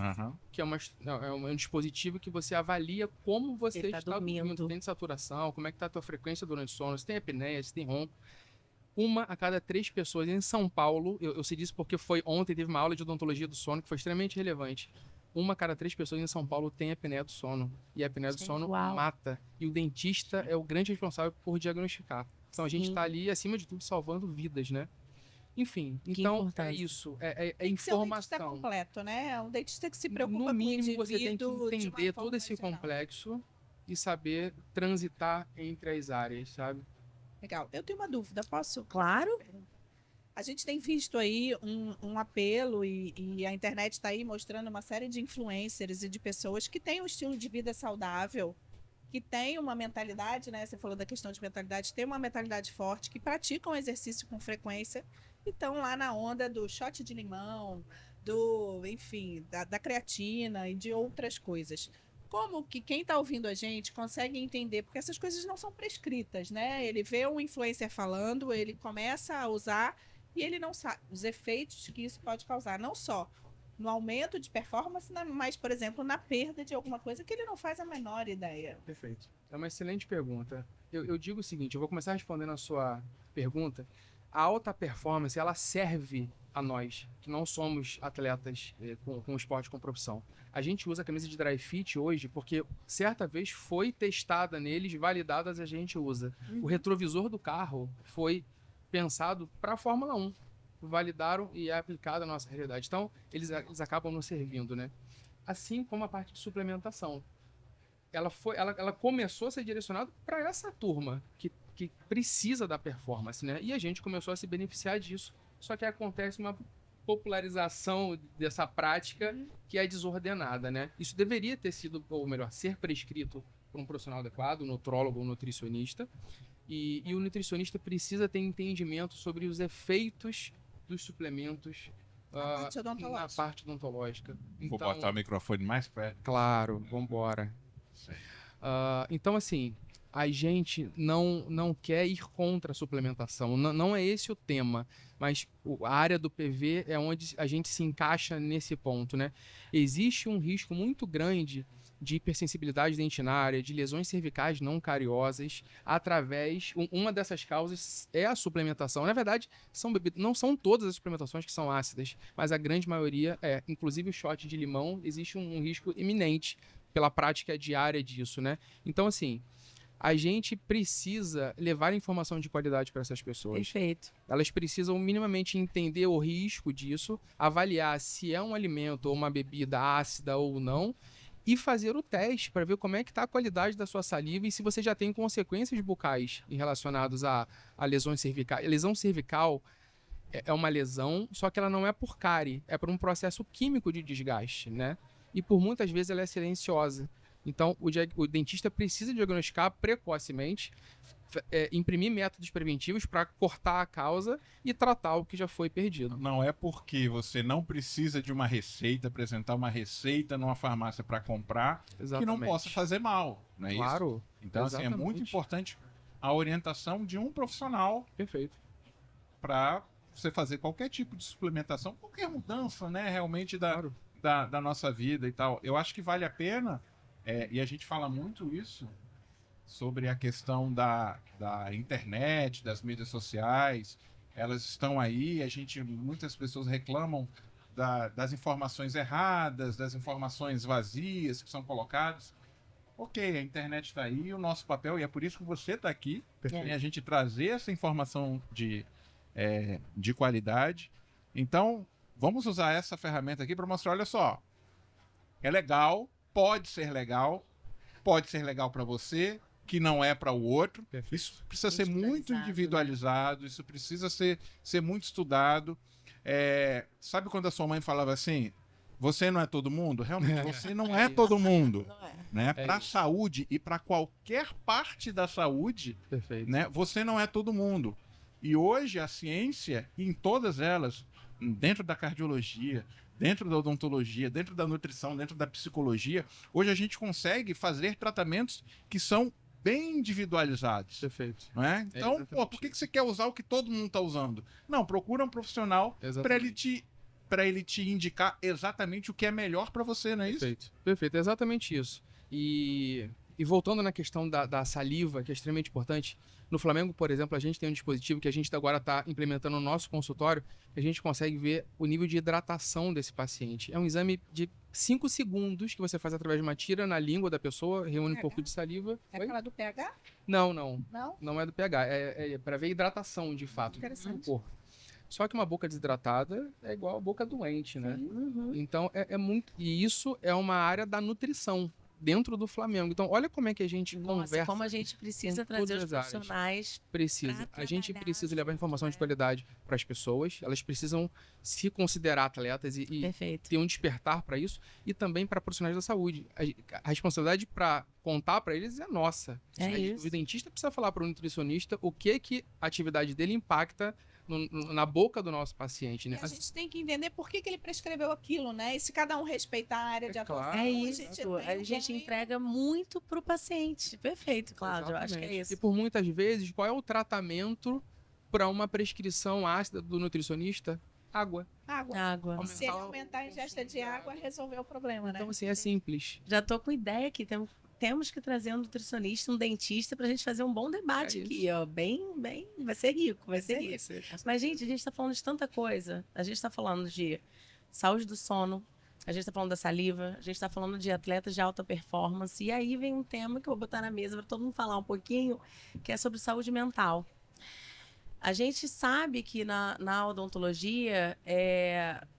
que é um dispositivo que você avalia como você Ele tá está dormindo. tem de saturação, como é que está a tua frequência durante o sono, se tem apneia, se tem ronco. 1 a cada 3 pessoas em São Paulo, eu sei disso porque ontem teve uma aula de odontologia do sono que foi extremamente relevante. 1 a cada 3 pessoas em São Paulo tem apneia do sono. E a apneia do sono Uau. mata. E o dentista é o grande responsável por diagnosticar. Então a gente está ali, acima de tudo, salvando vidas, né? Enfim, Que então é importância. isso. É Tem que ser um dentista informação. completo, né? É um dentista que se preocupa No mínimo, com o você tem que indivíduo de uma entender forma todo esse geral. complexo e saber transitar entre as áreas, sabe? Legal. Eu tenho uma dúvida, posso? Claro. A gente tem visto aí um apelo e a internet está aí mostrando uma série de influencers e de pessoas que têm um estilo de vida saudável, que têm uma mentalidade, né? Você falou da questão de mentalidade, tem uma mentalidade forte, que praticam exercício com frequência e estão lá na onda do shot de limão, enfim, da creatina e de outras coisas. Como que quem está ouvindo a gente consegue entender? Porque essas coisas não são prescritas, né? Ele vê um influencer falando, ele começa a usar e ele não sabe os efeitos que isso pode causar, não só no aumento de performance, mas, por exemplo, na perda de alguma coisa que ele não faz a menor ideia. Perfeito. É uma excelente pergunta. Eu digo o seguinte, eu vou começar respondendo a sua pergunta. A alta performance, ela serve a nós, que não somos atletas com esporte com profissão. A gente usa a camisa de dry fit hoje porque certa vez foi testada neles, validadas, a gente usa. O retrovisor do carro foi pensado para a Fórmula 1. Validaram e é aplicado à nossa realidade. Então, eles acabam nos servindo, né? Assim como a parte de suplementação. Ela começou a ser direcionada para essa turma que precisa da performance, né? E a gente começou a se beneficiar disso. Só que acontece uma popularização dessa prática que é desordenada, né? Isso deveria ter sido, ou melhor, ser prescrito por um profissional adequado, um nutrólogo ou nutricionista. E o nutricionista precisa ter entendimento sobre os efeitos dos suplementos na parte odontológica. Vou botar o microfone mais perto. Claro, vambora. Então, assim, a gente não quer ir contra a suplementação. Não é esse o tema, mas a área do PV é onde a gente se encaixa nesse ponto, né? Existe um risco muito grande de hipersensibilidade dentinária, de lesões cervicais não cariosas, através... Uma dessas causas é a suplementação. Na verdade, não são todas as suplementações que são ácidas, mas a grande maioria é. Inclusive o shot de limão, existe um risco iminente pela prática diária disso, né? Então, assim, a gente precisa levar informação de qualidade para essas pessoas. Perfeito. Elas precisam minimamente entender o risco disso, avaliar se é um alimento ou uma bebida ácida ou não, e fazer o teste para ver como é que está a qualidade da sua saliva e se você já tem consequências bucais relacionadas a lesões cervicais. A lesão cervical é uma lesão, só que ela não é por cárie, é por um processo químico de desgaste, né? E por muitas vezes ela é silenciosa. Então, o dentista precisa diagnosticar precocemente, imprimir métodos preventivos para cortar a causa e tratar o que já foi perdido. Não é porque você não precisa de uma receita, apresentar uma receita numa farmácia para comprar, que não possa fazer mal, não é isso? Claro. Então, assim, é muito importante a orientação de um profissional. Perfeito. Para você fazer qualquer tipo de suplementação, qualquer mudança, né, realmente da nossa vida e tal. Eu acho que vale a pena, e a gente fala muito isso, sobre a questão da internet, das mídias sociais. Elas estão aí, muitas pessoas reclamam das informações erradas, das informações vazias que são colocadas. Ok, a internet está aí, o nosso papel, e é por isso que você está aqui, e a gente trazer essa informação de qualidade. Então, vamos usar essa ferramenta aqui para mostrar, olha só, é legal, pode ser legal para você, que não é para o outro. Perfeito. Isso precisa ser muito individualizado, isso precisa ser muito estudado. Sabe quando a sua mãe falava assim, você não é todo mundo? Realmente, você não é todo mundo. Não é. Né? Para a saúde e para qualquer parte da saúde, Perfeito. né? Você não é todo mundo. E hoje a ciência, em todas elas, dentro da cardiologia, dentro da odontologia, dentro da nutrição, dentro da psicologia, hoje a gente consegue fazer tratamentos que são bem individualizados. Perfeito. Não é? Então, por que você quer usar o que todo mundo está usando? Não, procura um profissional para ele te indicar exatamente o que é melhor para você, não é isso? Perfeito. Perfeito, é exatamente isso. E voltando na questão da saliva, que é extremamente importante, no Flamengo, por exemplo, a gente tem um dispositivo que a gente agora está implementando no nosso consultório, que a gente consegue ver o nível de hidratação desse paciente. É um exame de 5 segundos que você faz através de uma tira na língua da pessoa, reúne um pouco de saliva. É aquela do pH? Não. Não? Não é do pH, é para ver hidratação, de fato, Interessante. do corpo. Só que uma boca desidratada é igual a boca doente, né? Uhum. Então, é muito... E isso é uma área da nutrição dentro do Flamengo. Então, olha como é que a gente conversa. Como a gente precisa com trazer os todas as áreas. profissionais. Precisa. pra A gente trabalhar precisa levar informação de junto, qualidade para as pessoas. Elas precisam se considerar atletas e Perfeito. ter um despertar para isso. E também para profissionais da saúde. A responsabilidade para contar para eles é nossa. É isso. O dentista precisa falar para o nutricionista o que a atividade dele impacta na boca do nosso paciente, né? E a gente tem que entender por que ele prescreveu aquilo, né? E se cada um respeitar a área de atuação, É isso. tem A gente ganho. entrega muito pro paciente. Perfeito, Cláudio. Eu acho que é Exatamente. isso. E por muitas vezes, qual é o tratamento para uma prescrição ácida do nutricionista? Água. Água. Se ele Aumentar o aumentar a ingesta de água, resolveu o problema, né? Então, assim, é simples. Já tô com ideia aqui. Temos que trazer um nutricionista, um dentista, pra gente fazer um bom debate É aqui, ó. Bem, vai ser rico, vai ser rico. isso. Mas, gente, a gente tá falando de tanta coisa. A gente tá falando de saúde do sono, a gente tá falando da saliva, a gente tá falando de atletas de alta performance. E aí vem um tema que eu vou botar na mesa para todo mundo falar um pouquinho, que é sobre saúde mental. A gente sabe que na odontologia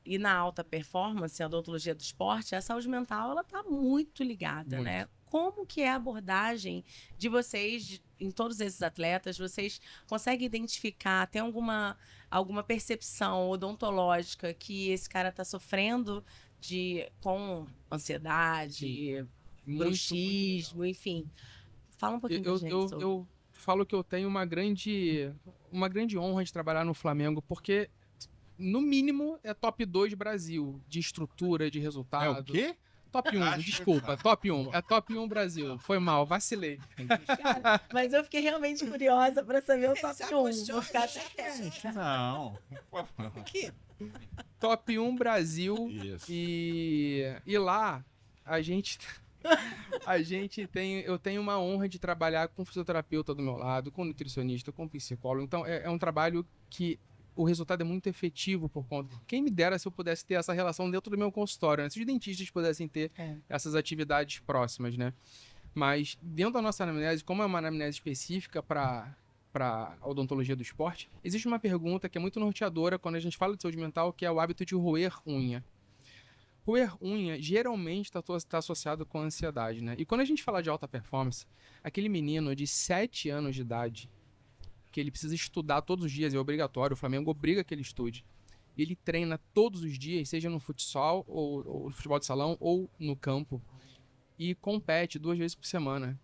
e na alta performance, a odontologia do esporte, a saúde mental ela tá muito ligada, Muito. né? Como que é a abordagem de vocês em todos esses atletas? Vocês conseguem identificar, tem alguma percepção odontológica que esse cara está sofrendo com ansiedade, bruxismo, enfim? Fala um pouquinho pra gente sobre. Eu falo que eu tenho uma grande honra de trabalhar no Flamengo, porque, no mínimo, é top 2 Brasil, de estrutura, de resultado. É o quê? Top 1, desculpa, top 1. É top 1 Brasil. Foi mal, vacilei. Cara, mas eu fiquei realmente curiosa para saber o top 1. Vou ficar até quieta. Não. Aqui. Top 1 Brasil. Isso. E lá, a gente Eu tenho uma honra de trabalhar com fisioterapeuta do meu lado, com nutricionista, com psicólogo. Então, é um trabalho que o resultado é muito efetivo por conta. Quem me dera se eu pudesse ter essa relação dentro do meu consultório, né? Se os dentistas pudessem ter essas atividades próximas, né? Mas dentro da nossa anamnese, como é uma anamnese específica para odontologia do esporte, existe uma pergunta que é muito norteadora quando a gente fala de saúde mental, que é o hábito de roer unha. Roer unha geralmente está associado com ansiedade, né? E quando a gente fala de alta performance, aquele menino de 7 anos de idade, que ele precisa estudar todos os dias, é obrigatório, o Flamengo obriga que ele estude. Ele treina todos os dias, seja no futsal, ou no futebol de salão, ou no campo, e compete 2 vezes por semana.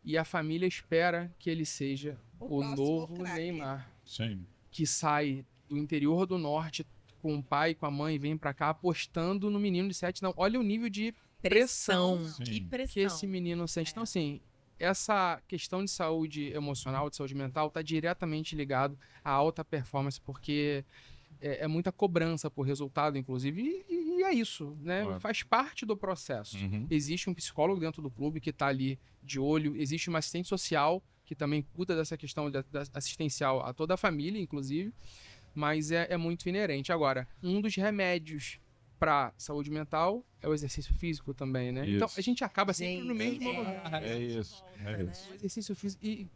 E a família espera que ele seja o novo Neymar. Sim. Que sai do interior do norte com o pai e com a mãe e vem pra cá apostando no menino de 7. Não, olha o nível de pressão Que pressão. que esse menino sente. Então, assim, essa questão de saúde emocional, de saúde mental, está diretamente ligado à alta performance, porque é muita cobrança por resultado, inclusive, e é isso, né? Claro. Faz parte do processo. Existe um psicólogo dentro do clube que está ali de olho, existe uma assistente social que também cuida dessa questão da assistencial a toda a família, inclusive, mas é muito inerente. Agora, um dos remédios para saúde mental é o exercício físico também, né? Isso. Então, a gente acaba sempre no mesmo lugar. É isso. O exercício físico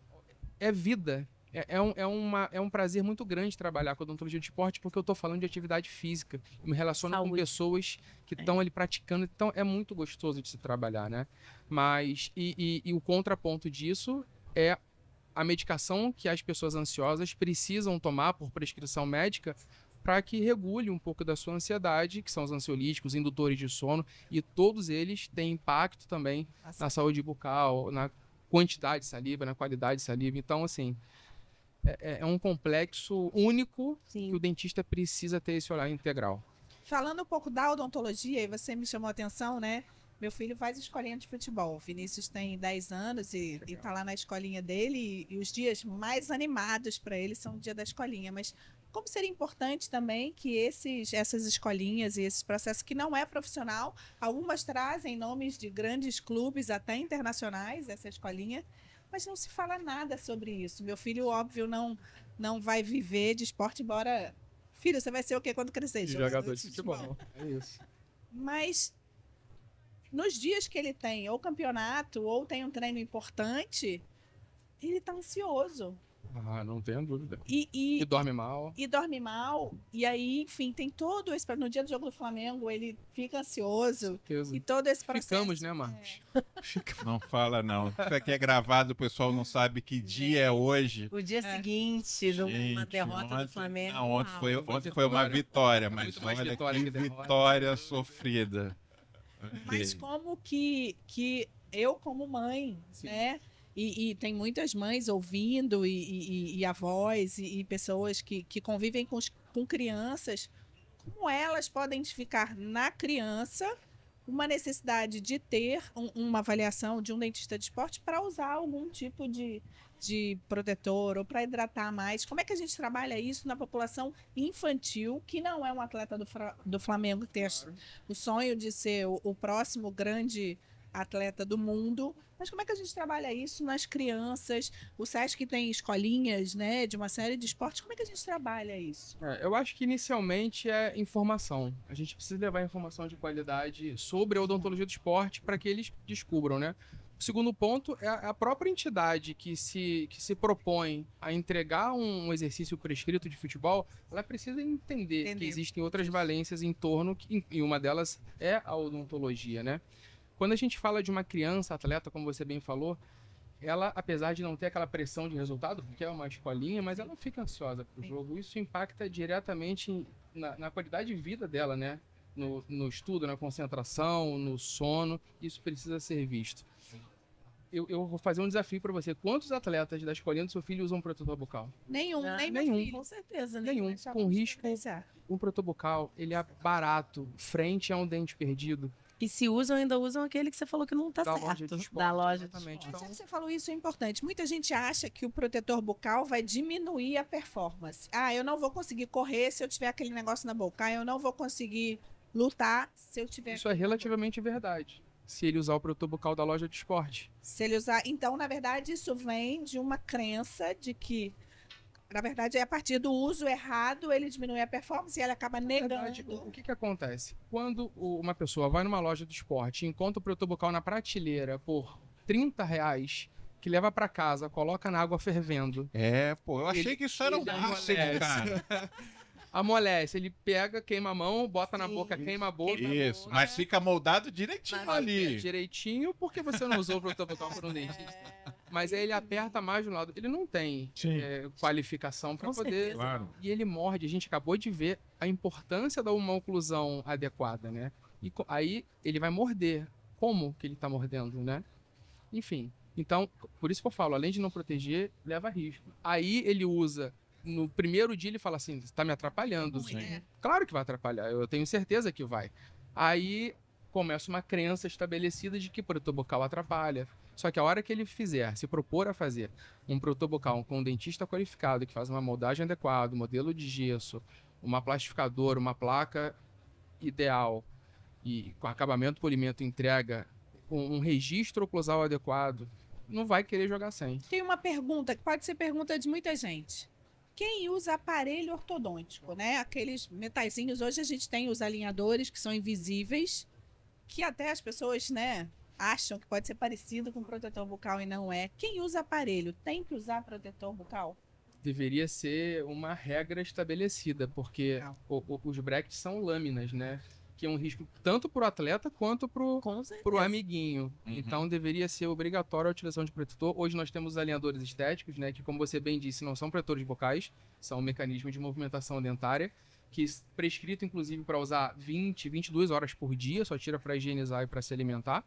é vida. É um prazer muito grande trabalhar com odontologia de esporte, porque eu estou falando de atividade física. Eu me relaciono com pessoas que estão ali praticando, então é muito gostoso de se trabalhar, né? Mas, e o contraponto disso é a medicação que as pessoas ansiosas precisam tomar por prescrição médica para que regule um pouco da sua ansiedade, que são os ansiolíticos, indutores de sono, e todos eles têm impacto também na saúde bucal, na quantidade de saliva, na qualidade de saliva. Então, assim, é um complexo único que o dentista precisa ter esse olhar integral. Falando um pouco da odontologia, e você me chamou a atenção, né? Meu filho faz escolinha de futebol. O Vinícius tem 10 anos e tá lá na escolinha dele. E os dias mais animados para ele são o dia da escolinha. Mas como seria importante também que essas escolinhas e esses processos que não é profissional, algumas trazem nomes de grandes clubes, até internacionais, essa escolinha, mas não se fala nada sobre isso. Meu filho, óbvio, não vai viver de esporte, embora... Filho, você vai ser o quê quando crescer? Jogador de futebol. É isso. Mas nos dias que ele tem ou campeonato ou tem um treino importante, ele tá ansioso. Ah, não tenho dúvida. E dorme mal. E dorme mal. E aí, enfim, tem todo esse... No dia do jogo do Flamengo, ele fica ansioso. Certeza. E todo esse processo... Ficamos, né, Marcos? Não fala, não. Isso aqui é gravado, o pessoal não sabe que dia é hoje. O dia seguinte, de uma Gente, derrota do Flamengo. Não, ontem Uau. foi uma vitória, mas Muito mais olha vitória que que derrota. vitória sofrida. Mas como que eu, como mãe, Sim. né? E tem muitas mães ouvindo e avós e pessoas que convivem com crianças. Como elas podem identificar na criança uma necessidade de ter uma avaliação de um dentista de esporte para usar algum tipo de protetor ou para hidratar mais? Como é que a gente trabalha isso na população infantil, que não é um atleta do Flamengo, que tem o sonho de ser o próximo grande atleta do mundo, mas como é que a gente trabalha isso nas crianças? O SESC tem escolinhas, né, de uma série de esportes. Como é que a gente trabalha isso? Eu acho que inicialmente é informação. A gente precisa levar informação de qualidade sobre a odontologia do esporte para que eles descubram, né? O segundo ponto é a própria entidade que se propõe a entregar um exercício prescrito de futebol, ela precisa entender que existem outras valências em torno, e uma delas é a odontologia, né? Quando a gente fala de uma criança atleta, como você bem falou, ela, apesar de não ter aquela pressão de resultado, porque é uma escolinha, mas ela não fica ansiosa para o jogo. Isso impacta diretamente na qualidade de vida dela, né? No estudo, na concentração, no sono. Isso precisa ser visto. Eu vou fazer um desafio para você. Quantos atletas da escolinha do seu filho usam protetor bucal? Nenhum, nem meu nenhum. filho. Com certeza, Nenhum. Só Com vamos risco, diferenciar. um protetor bucal, ele é barato, frente a um dente perdido. E se usam, ainda usam aquele que você falou que não tá Da certo. loja de esporte, da loja de exatamente. esporte. Mas já que você falou isso, é importante. Muita gente acha que o protetor bucal vai diminuir a performance. Eu não vou conseguir correr se eu tiver aquele negócio na boca. Eu não vou conseguir lutar se eu tiver... Isso é relativamente verdade. se ele usar o protetor bucal da loja de esporte. Se ele usar. Então, na verdade, isso vem de uma crença de que, na verdade, a partir do uso errado, ele diminui a performance e ele acaba Na verdade, negando. o que acontece? Quando uma pessoa vai numa loja de esporte e encontra o protetor bucal na prateleira por R$ 30, que leva pra casa, coloca na água fervendo, Pô, eu achei que isso era um ele máximo, amolece. cara. amolece, ele pega, queima a mão, bota na boca, queima a boca. Isso, mas fica moldado direitinho ali. Direitinho, porque você não usou o protetor bucal por um dentista. Mas aí ele aperta mais de um lado. Ele não tem Sim. qualificação para Com poder. certeza. Claro. E ele morde. A gente acabou de ver a importância da uma oclusão adequada, né? E aí ele vai morder. Como que ele tá mordendo, né? Enfim. Então, por isso que eu falo, além de não proteger, leva risco. Aí ele usa. No primeiro dia ele fala assim, você tá me atrapalhando. Ruim, né? Claro que vai atrapalhar, eu tenho certeza que vai. Aí começa uma crença estabelecida de que protetor bucal atrapalha. Só que a hora que ele fizer, se propor a fazer um protetor bucal com um dentista qualificado, que faz uma moldagem adequada, modelo de gesso, uma plastificadora, uma placa ideal e com acabamento polimento entrega um registro oclusal adequado, não vai querer jogar sem. Tem uma pergunta que pode ser pergunta de muita gente. Quem usa aparelho ortodôntico, né? Aqueles metaizinhos, hoje a gente tem os alinhadores que são invisíveis, que até as pessoas, né, acham que pode ser parecido com protetor bucal e não é. Quem usa aparelho tem que usar protetor bucal? Deveria ser uma regra estabelecida, porque os brackets são lâminas, né? Que é um risco tanto para o atleta quanto para Com o certeza. amiguinho. Uhum. Então deveria ser obrigatória a utilização de protetor. Hoje nós temos os alinhadores estéticos, né? Que, como você bem disse, não são protetores bucais, são mecanismos de movimentação dentária, que prescrito inclusive para usar 22 horas por dia, só tira para higienizar e para se alimentar.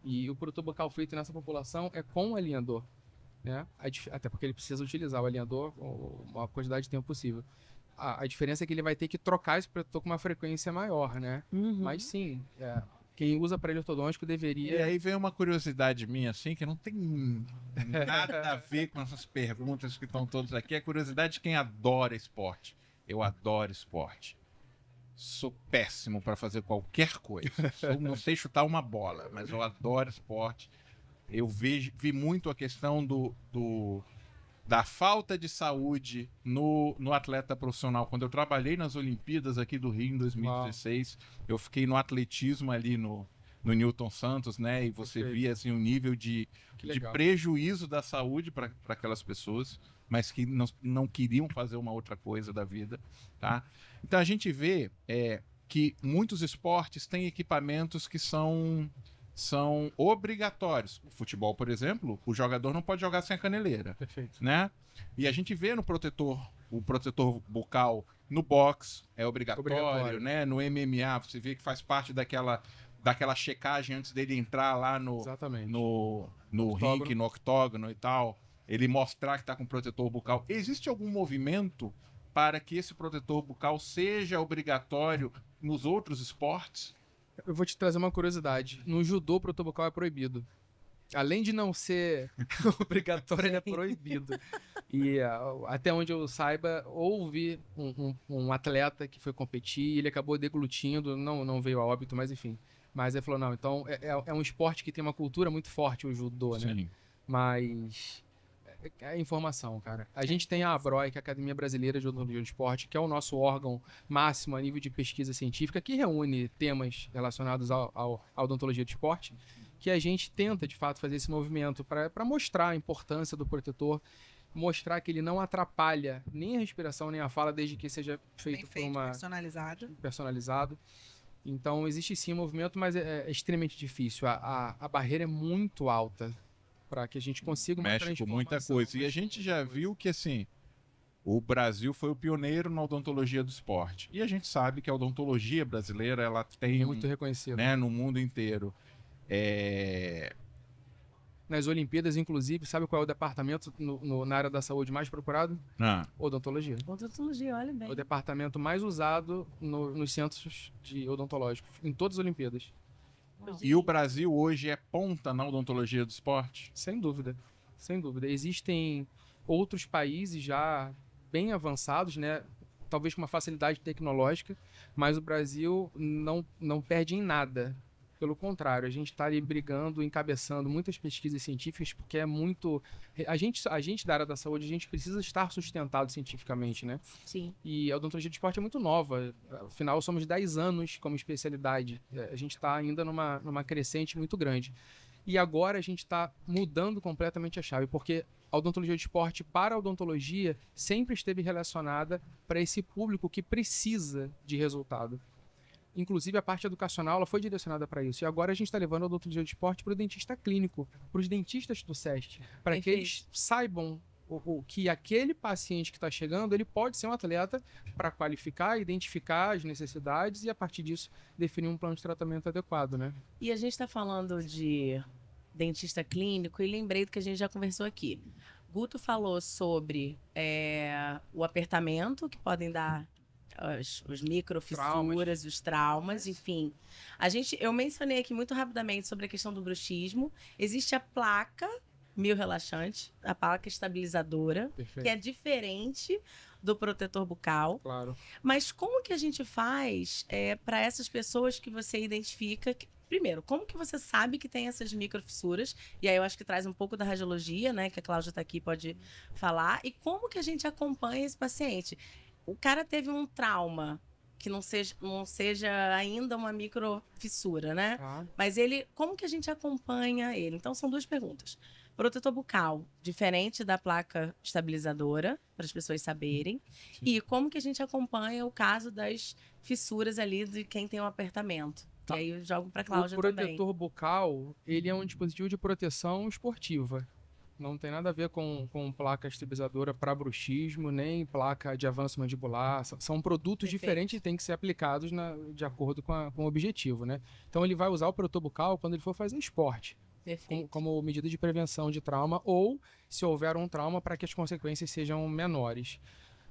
E o protetor bucal feito nessa população é com alinhador, né? Até porque ele precisa utilizar o alinhador a quantidade de tempo possível. A diferença é que ele vai ter que trocar esse protetor com uma frequência maior, né? Uhum. Mas sim, quem usa aparelho ortodôntico E deveria... aí vem uma curiosidade minha, assim, que não tem nada a ver com essas perguntas que estão todas aqui. É curiosidade de quem adora esporte. Eu adoro esporte. Sou péssimo para fazer qualquer coisa. Não sei chutar uma bola, mas eu adoro esporte. Eu vi muito a questão da falta de saúde no atleta profissional. Quando eu trabalhei nas Olimpíadas aqui do Rio em 2016, eu fiquei no atletismo ali no Newton Santos, né? E você Perfeito. via assim, um nível de legal. prejuízo da saúde para aquelas pessoas, mas que não queriam fazer uma outra coisa da vida, tá? Então a gente vê que muitos esportes têm equipamentos que são obrigatórios. O futebol, por exemplo, o jogador não pode jogar sem a caneleira, Perfeito. né? E a gente vê o protetor bucal no boxe é obrigatório, né? No MMA você vê que faz parte daquela checagem antes dele entrar lá Exatamente. no Octógono. ringue, no octógono e tal, ele mostrar que está com protetor bucal. Existe algum movimento para que esse protetor bucal seja obrigatório nos outros esportes? Eu vou te trazer uma curiosidade. No judô, o protetor bucal é proibido. Além de não ser obrigatório, ele é proibido. E até onde eu saiba, houve um atleta que foi competir e ele acabou deglutindo, não veio a óbito, mas enfim. Mas ele falou, não, então é um esporte que tem uma cultura muito forte, o judô, né? Sim. Mas é informação, cara. A gente tem a ABROI, que é a Academia Brasileira de Odontologia do Esporte, que é o nosso órgão máximo a nível de pesquisa científica, que reúne temas relacionados à odontologia do esporte, que a gente tenta, de fato, fazer esse movimento para mostrar a importância do protetor, mostrar que ele não atrapalha nem a respiração, nem a fala, desde que seja feito Bem por feito, uma personalizado. personalizado. Então, existe sim um movimento, mas é extremamente difícil. A barreira é muito alta para que a gente consiga uma Mexe com muita transformação, coisa. E a mexe com gente muita já coisa. viu que, assim, o Brasil foi o pioneiro na odontologia do esporte. E a gente sabe que a odontologia brasileira, ela tem, Muito reconhecido. né, no mundo inteiro. Nas Olimpíadas, inclusive, sabe qual é o departamento na área da saúde mais procurado? Odontologia. Odontologia, olha bem. É o departamento mais usado nos centros odontológicos, em todas as Olimpíadas. E o Brasil hoje é ponta na odontologia do esporte? Sem dúvida. Sem dúvida. Existem outros países já bem avançados, né? Talvez com uma facilidade tecnológica, mas o Brasil não perde em nada Pelo contrário, a gente está ali brigando, encabeçando muitas pesquisas científicas, porque é muito... A gente da área da saúde, a gente precisa estar sustentado cientificamente, né? Sim. E a odontologia do esporte é muito nova. Afinal, somos 10 anos como especialidade. A gente está ainda numa crescente muito grande. E agora a gente está mudando completamente a chave, porque a odontologia do esporte para a odontologia sempre esteve relacionada para esse público que precisa de resultado. Inclusive, a parte educacional ela foi direcionada para isso. E agora a gente está levando a odontologia do esporte para o dentista clínico, para os dentistas do SEST, para que eles saibam que aquele paciente que está chegando, ele pode ser um atleta para qualificar, identificar as necessidades e, a partir disso, definir um plano de tratamento adequado, né? E a gente está falando de dentista clínico e lembrei do que a gente já conversou aqui. Guto falou sobre o apertamento que podem dar os microfissuras, os traumas, enfim. Eu mencionei aqui muito rapidamente sobre a questão do bruxismo. Existe a placa mio-relaxante, a placa estabilizadora, Perfeito. que é diferente do protetor bucal. Claro. Mas como que a gente faz para essas pessoas que você identifica... Primeiro, como que você sabe que tem essas microfissuras? E aí eu acho que traz um pouco da radiologia, né? Que a Cláudia está aqui, pode falar. E como que a gente acompanha esse paciente? O cara teve um trauma que não seja ainda uma microfissura, né? Tá. Mas como que a gente acompanha ele? Então, são duas perguntas. Protetor bucal, diferente da placa estabilizadora, para as pessoas saberem. Sim. E como que a gente acompanha o caso das fissuras ali de quem tem um apertamento? Tá. E aí eu jogo para a Cláudia O também. protetor bucal, ele é um dispositivo de proteção esportiva. Não tem nada a ver com placa estabilizadora para bruxismo, nem placa de avanço mandibular. São produtos Perfeito. diferentes e têm que ser aplicados de acordo com o objetivo, né? Então ele vai usar o protetor bucal quando ele for fazer esporte, Perfeito. como medida de prevenção de trauma, ou se houver um trauma para que as consequências sejam menores.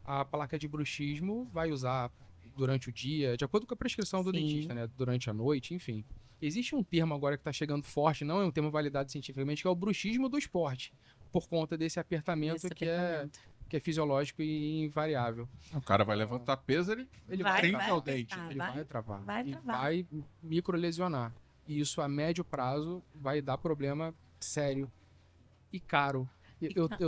A placa de bruxismo vai usar durante o dia, de acordo com a prescrição do Sim. dentista, né? Durante a noite, enfim. Existe um termo agora que está chegando forte, não é um termo validado cientificamente, que é o bruxismo do esporte, por conta desse apertamento, Esse que apertamento. é fisiológico e invariável. O cara vai levantar peso, ele Vai trinca o apertar, dente. Ele vai travar. vai E travar. vai microlesionar. E isso, a médio prazo, vai dar problema sério e caro. Eu Pois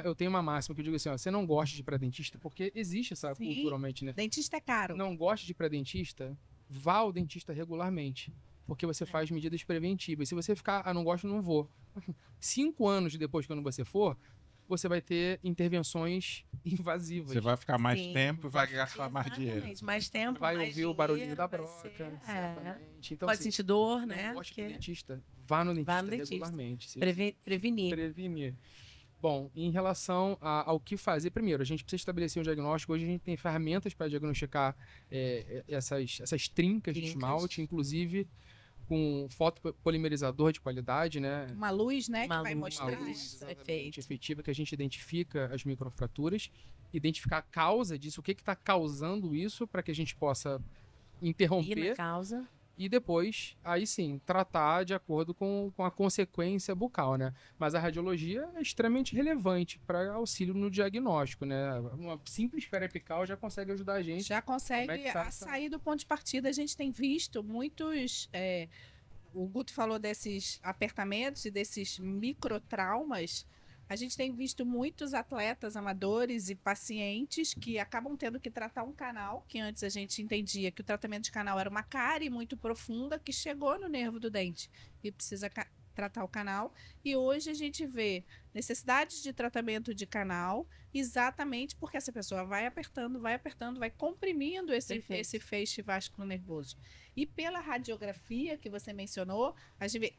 eu tenho uma máxima que eu digo assim, ó, você não gosta de ir pra dentista, porque existe essa Sim. culturalmente, né? Dentista é caro. Não gosta de ir pra dentista, vá ao dentista regularmente. Porque você faz medidas preventivas. Se você ficar, não gosto, não vou. 5 anos depois, quando você for, você vai ter intervenções invasivas. Você vai ficar mais Sim. tempo e vai gastar mais dinheiro. Exatamente. Mais tempo, Vai mais ouvir o dinheiro, barulhinho da vai broca. ser- Exatamente. Então, Pode assim, sentir dor, não né? gosta Porque do dentista, vá no dentista regularmente. Se prevenir. prevenir. Bom, em relação ao que fazer, primeiro, a gente precisa estabelecer um diagnóstico. Hoje a gente tem ferramentas para diagnosticar essas trincas de esmalte, inclusive com fotopolimerizador de qualidade, né? Uma luz, né, Uma que vai luz, mostrar. uma luz. isso. Perfeito. Efetiva, que a gente identifica as microfraturas, identificar a causa disso, o que está causando isso, para que a gente possa E interromper na causa. e depois, aí sim, tratar de acordo com a consequência bucal, né? Mas a radiologia é extremamente relevante para auxílio no diagnóstico, né? Uma simples periapical já consegue ajudar a gente. Já consegue Como é que tá essa- sair do ponto de partida. A gente tem visto muitos. O Guto falou desses apertamentos e desses microtraumas. A gente tem visto muitos atletas amadores e pacientes que acabam tendo que tratar um canal, que antes a gente entendia que o tratamento de canal era uma cárie muito profunda que chegou no nervo do dente e precisa tratar o canal. E hoje a gente vê necessidades de tratamento de canal exatamente porque essa pessoa vai apertando, vai comprimindo esse feixe vascular nervoso. E pela radiografia que você mencionou,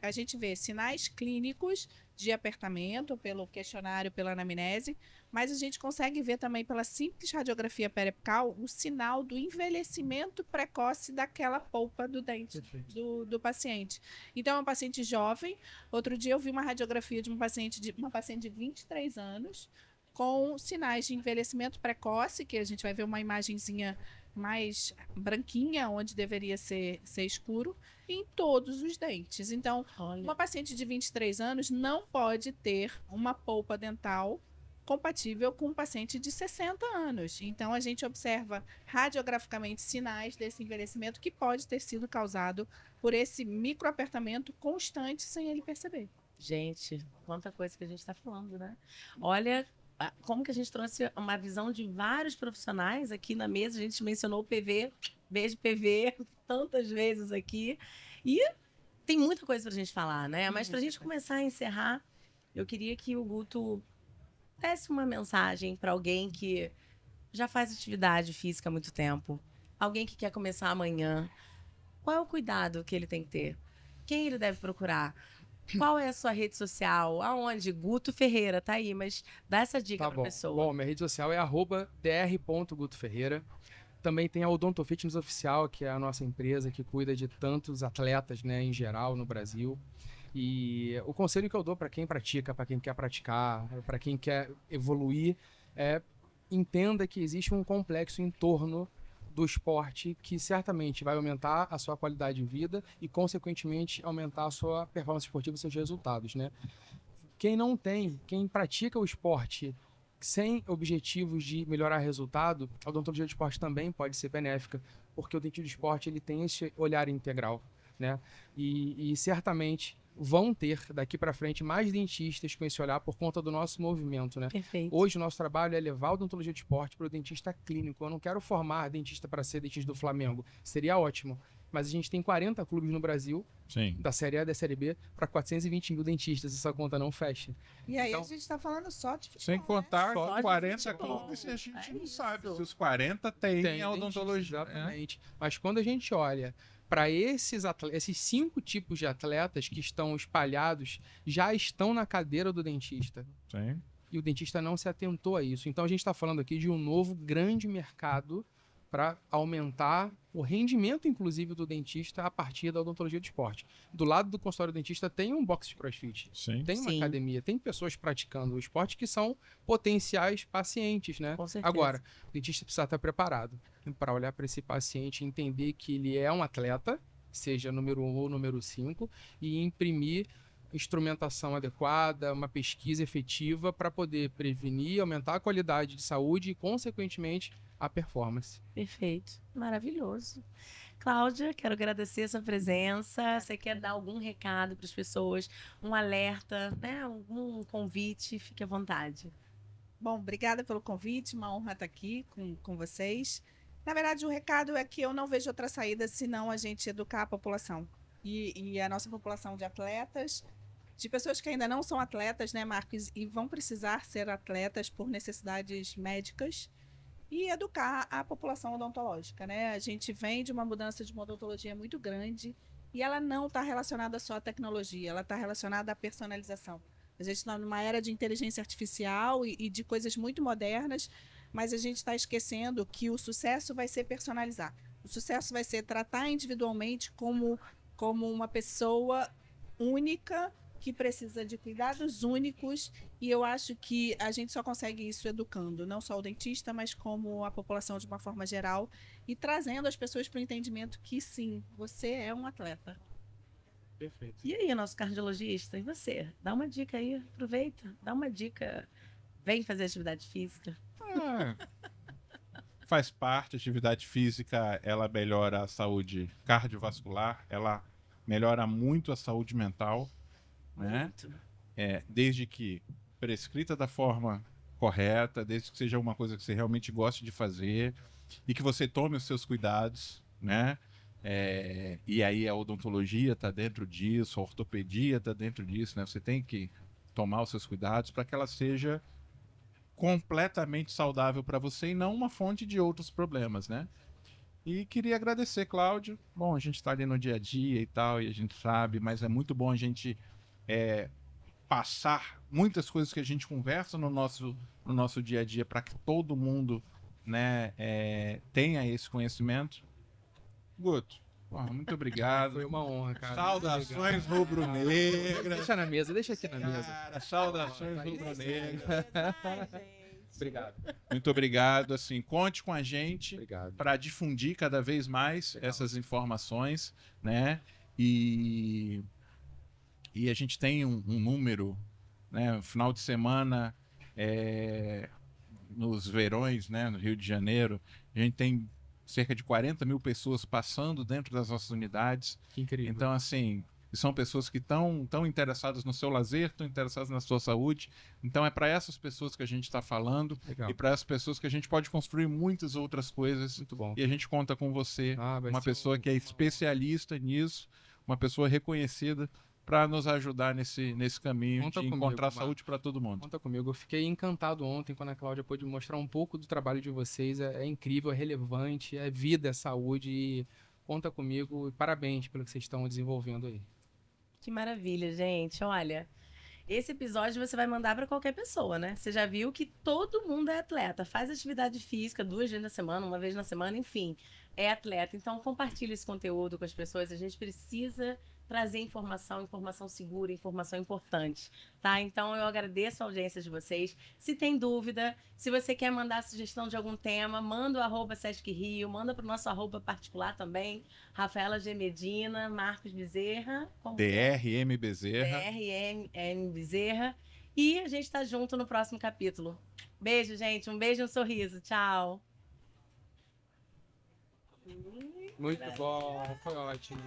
a gente vê sinais clínicos de apertamento, pelo questionário, pela anamnese, mas a gente consegue ver também pela simples radiografia periapical o sinal do envelhecimento precoce daquela polpa do dente do paciente. Então, é um paciente jovem. Outro dia eu vi uma radiografia de uma paciente de 23 anos com sinais de envelhecimento precoce, que a gente vai ver uma imagenzinha mais branquinha, onde deveria ser escuro, em todos os dentes. Então, Olha. uma paciente de 23 anos não pode ter uma polpa dental compatível com um paciente de 60 anos. Então, a gente observa radiograficamente sinais desse envelhecimento que pode ter sido causado por esse microapertamento constante sem ele perceber. Gente, quanta coisa que a gente está falando, né? Olha, como que a gente trouxe uma visão de vários profissionais aqui na mesa. A gente mencionou o PV, beijo PV, tantas vezes aqui. E tem muita coisa para a gente falar, né? Mas para a gente começar a encerrar, eu queria que o Guto desse uma mensagem para alguém que já faz atividade física há muito tempo, alguém que quer começar amanhã. Qual é o cuidado que ele tem que ter? Quem ele deve procurar? Qual é a sua rede social? Aonde? Guto Ferreira, tá aí, mas dá essa dica pra pessoa. Bom, minha rede social é @dr.gutoferreira. Também tem a Odonto Fitness Oficial, que é a nossa empresa que cuida de tantos atletas, né, em geral, no Brasil. E o conselho que eu dou para quem pratica, para quem quer praticar, para quem quer evoluir, entenda que existe um complexo em torno do esporte que certamente vai aumentar a sua qualidade de vida e, consequentemente, aumentar a sua performance esportiva e seus resultados, né? Quem pratica o esporte sem objetivos de melhorar resultado, a odontologia do esporte também pode ser benéfica, porque o dentista do esporte ele tem esse olhar integral, né? E certamente vão ter daqui para frente mais dentistas com esse olhar por conta do nosso movimento, né? Perfeito. Hoje o nosso trabalho é levar a odontologia de esporte para o dentista clínico. Eu não quero formar dentista para ser dentista do Flamengo, seria ótimo. Mas a gente tem 40 clubes no Brasil, Sim. da Série A e da Série B, para 420 mil dentistas. Essa conta não fecha. E aí Então, a gente está falando só de futebol, Sem contar Só de 40 futebol. clubes e a gente É não isso. sabe se os 40 têm a odontologia. dentista, exatamente. Mas quando a gente olha para esses 5 tipos de atletas que estão espalhados, já estão na cadeira do dentista. Sim. E o dentista não se atentou a isso. Então a gente está falando aqui de um novo grande mercado para aumentar o rendimento, inclusive, do dentista a partir da odontologia do esporte. Do lado do consultório do dentista tem um box de crossfit, Sim. tem uma Sim. academia, tem pessoas praticando o esporte que são potenciais pacientes, né? Com certeza. Agora, o dentista precisa estar preparado para olhar para esse paciente e entender que ele é um atleta, seja número 1 ou número 5, e imprimir instrumentação adequada, uma pesquisa efetiva para poder prevenir, aumentar a qualidade de saúde e, consequentemente, a performance. Perfeito. Maravilhoso. Cláudia, quero agradecer a sua presença. Você quer dar algum recado para as pessoas? Um alerta, né? Algum convite? Fique à vontade. Bom, obrigada pelo convite, uma honra estar aqui com vocês. Na verdade, o recado é que eu não vejo outra saída senão a gente educar a população. E a nossa população de atletas, de pessoas que ainda não são atletas, né, Marcos, e vão precisar ser atletas por necessidades médicas, e educar a população odontológica, né? A gente vem de uma mudança de uma odontologia muito grande e ela não está relacionada só à tecnologia, ela está relacionada à personalização. A gente está numa era de inteligência artificial e de coisas muito modernas, mas a gente está esquecendo que o sucesso vai ser personalizar. O sucesso vai ser tratar individualmente como uma pessoa única que precisa de cuidados únicos, e eu acho que a gente só consegue isso educando, não só o dentista, mas como a população de uma forma geral, e trazendo as pessoas para o entendimento que sim, você é um atleta. Perfeito. E aí, nosso cardiologista? E você? Dá uma dica aí, aproveita, dá uma dica. Vem fazer atividade física. Faz parte, atividade física, ela melhora a saúde cardiovascular, ela melhora muito a saúde mental, né? Muito. Desde que prescrita da forma correta, desde que seja uma coisa que você realmente goste de fazer e que você tome os seus cuidados, né? E aí a odontologia está dentro disso, a ortopedia está dentro disso, né? Você tem que tomar os seus cuidados para que ela seja completamente saudável para você e não uma fonte de outros problemas, né? E queria agradecer, Cláudio. Bom, a gente está ali no dia a dia e tal, e a gente sabe, mas é muito bom a gente passar muitas coisas que a gente conversa no nosso dia a dia para que todo mundo, né, tenha esse conhecimento. Guto, muito obrigado. Foi uma honra, cara. Saudações rubro-negras. Deixa na mesa, deixa aqui na mesa. Cara, saudações rubro-negras. Obrigado. Muito obrigado. Assim, conte com a gente Obrigado. para difundir cada vez mais Legal. essas informações, né? E a gente tem um número, né? No final de semana nos verões, né, no Rio de Janeiro, a gente tem cerca de 40 mil pessoas passando dentro das nossas unidades. Que incrível. Então, assim, são pessoas que estão interessadas no seu lazer, estão interessadas na sua saúde. Então, é para essas pessoas que a gente está falando Legal. e para essas pessoas que a gente pode construir muitas outras coisas. Muito bom. E a gente conta com você, Vai uma ser pessoa que é especialista nisso, uma pessoa reconhecida, para nos ajudar nesse caminho Conta de comigo, encontrar Marcos. saúde para todo mundo. Conta comigo. Eu fiquei encantado ontem quando a Cláudia pôde mostrar um pouco do trabalho de vocês. É incrível, é relevante, é vida, é saúde. E conta comigo e parabéns pelo que vocês estão desenvolvendo aí. Que maravilha, gente. Olha, esse episódio você vai mandar para qualquer pessoa, né? Você já viu que todo mundo é atleta, faz atividade física 2 vezes na semana, 1 vez na semana, enfim, é atleta. Então compartilhe esse conteúdo com as pessoas. A gente precisa trazer informação segura, informação importante, tá? Então eu agradeço a audiência de vocês. Se tem dúvida, se você quer mandar sugestão de algum tema, manda o @SescRio, manda para o nosso @ também, Rafaela G. Medina, Marcos Bezerra, DRM Bezerra. DRM Bezerra. E a gente tá junto no próximo capítulo. Beijo, gente. Um beijo e um sorriso. Tchau. Muito bom, foi ótimo.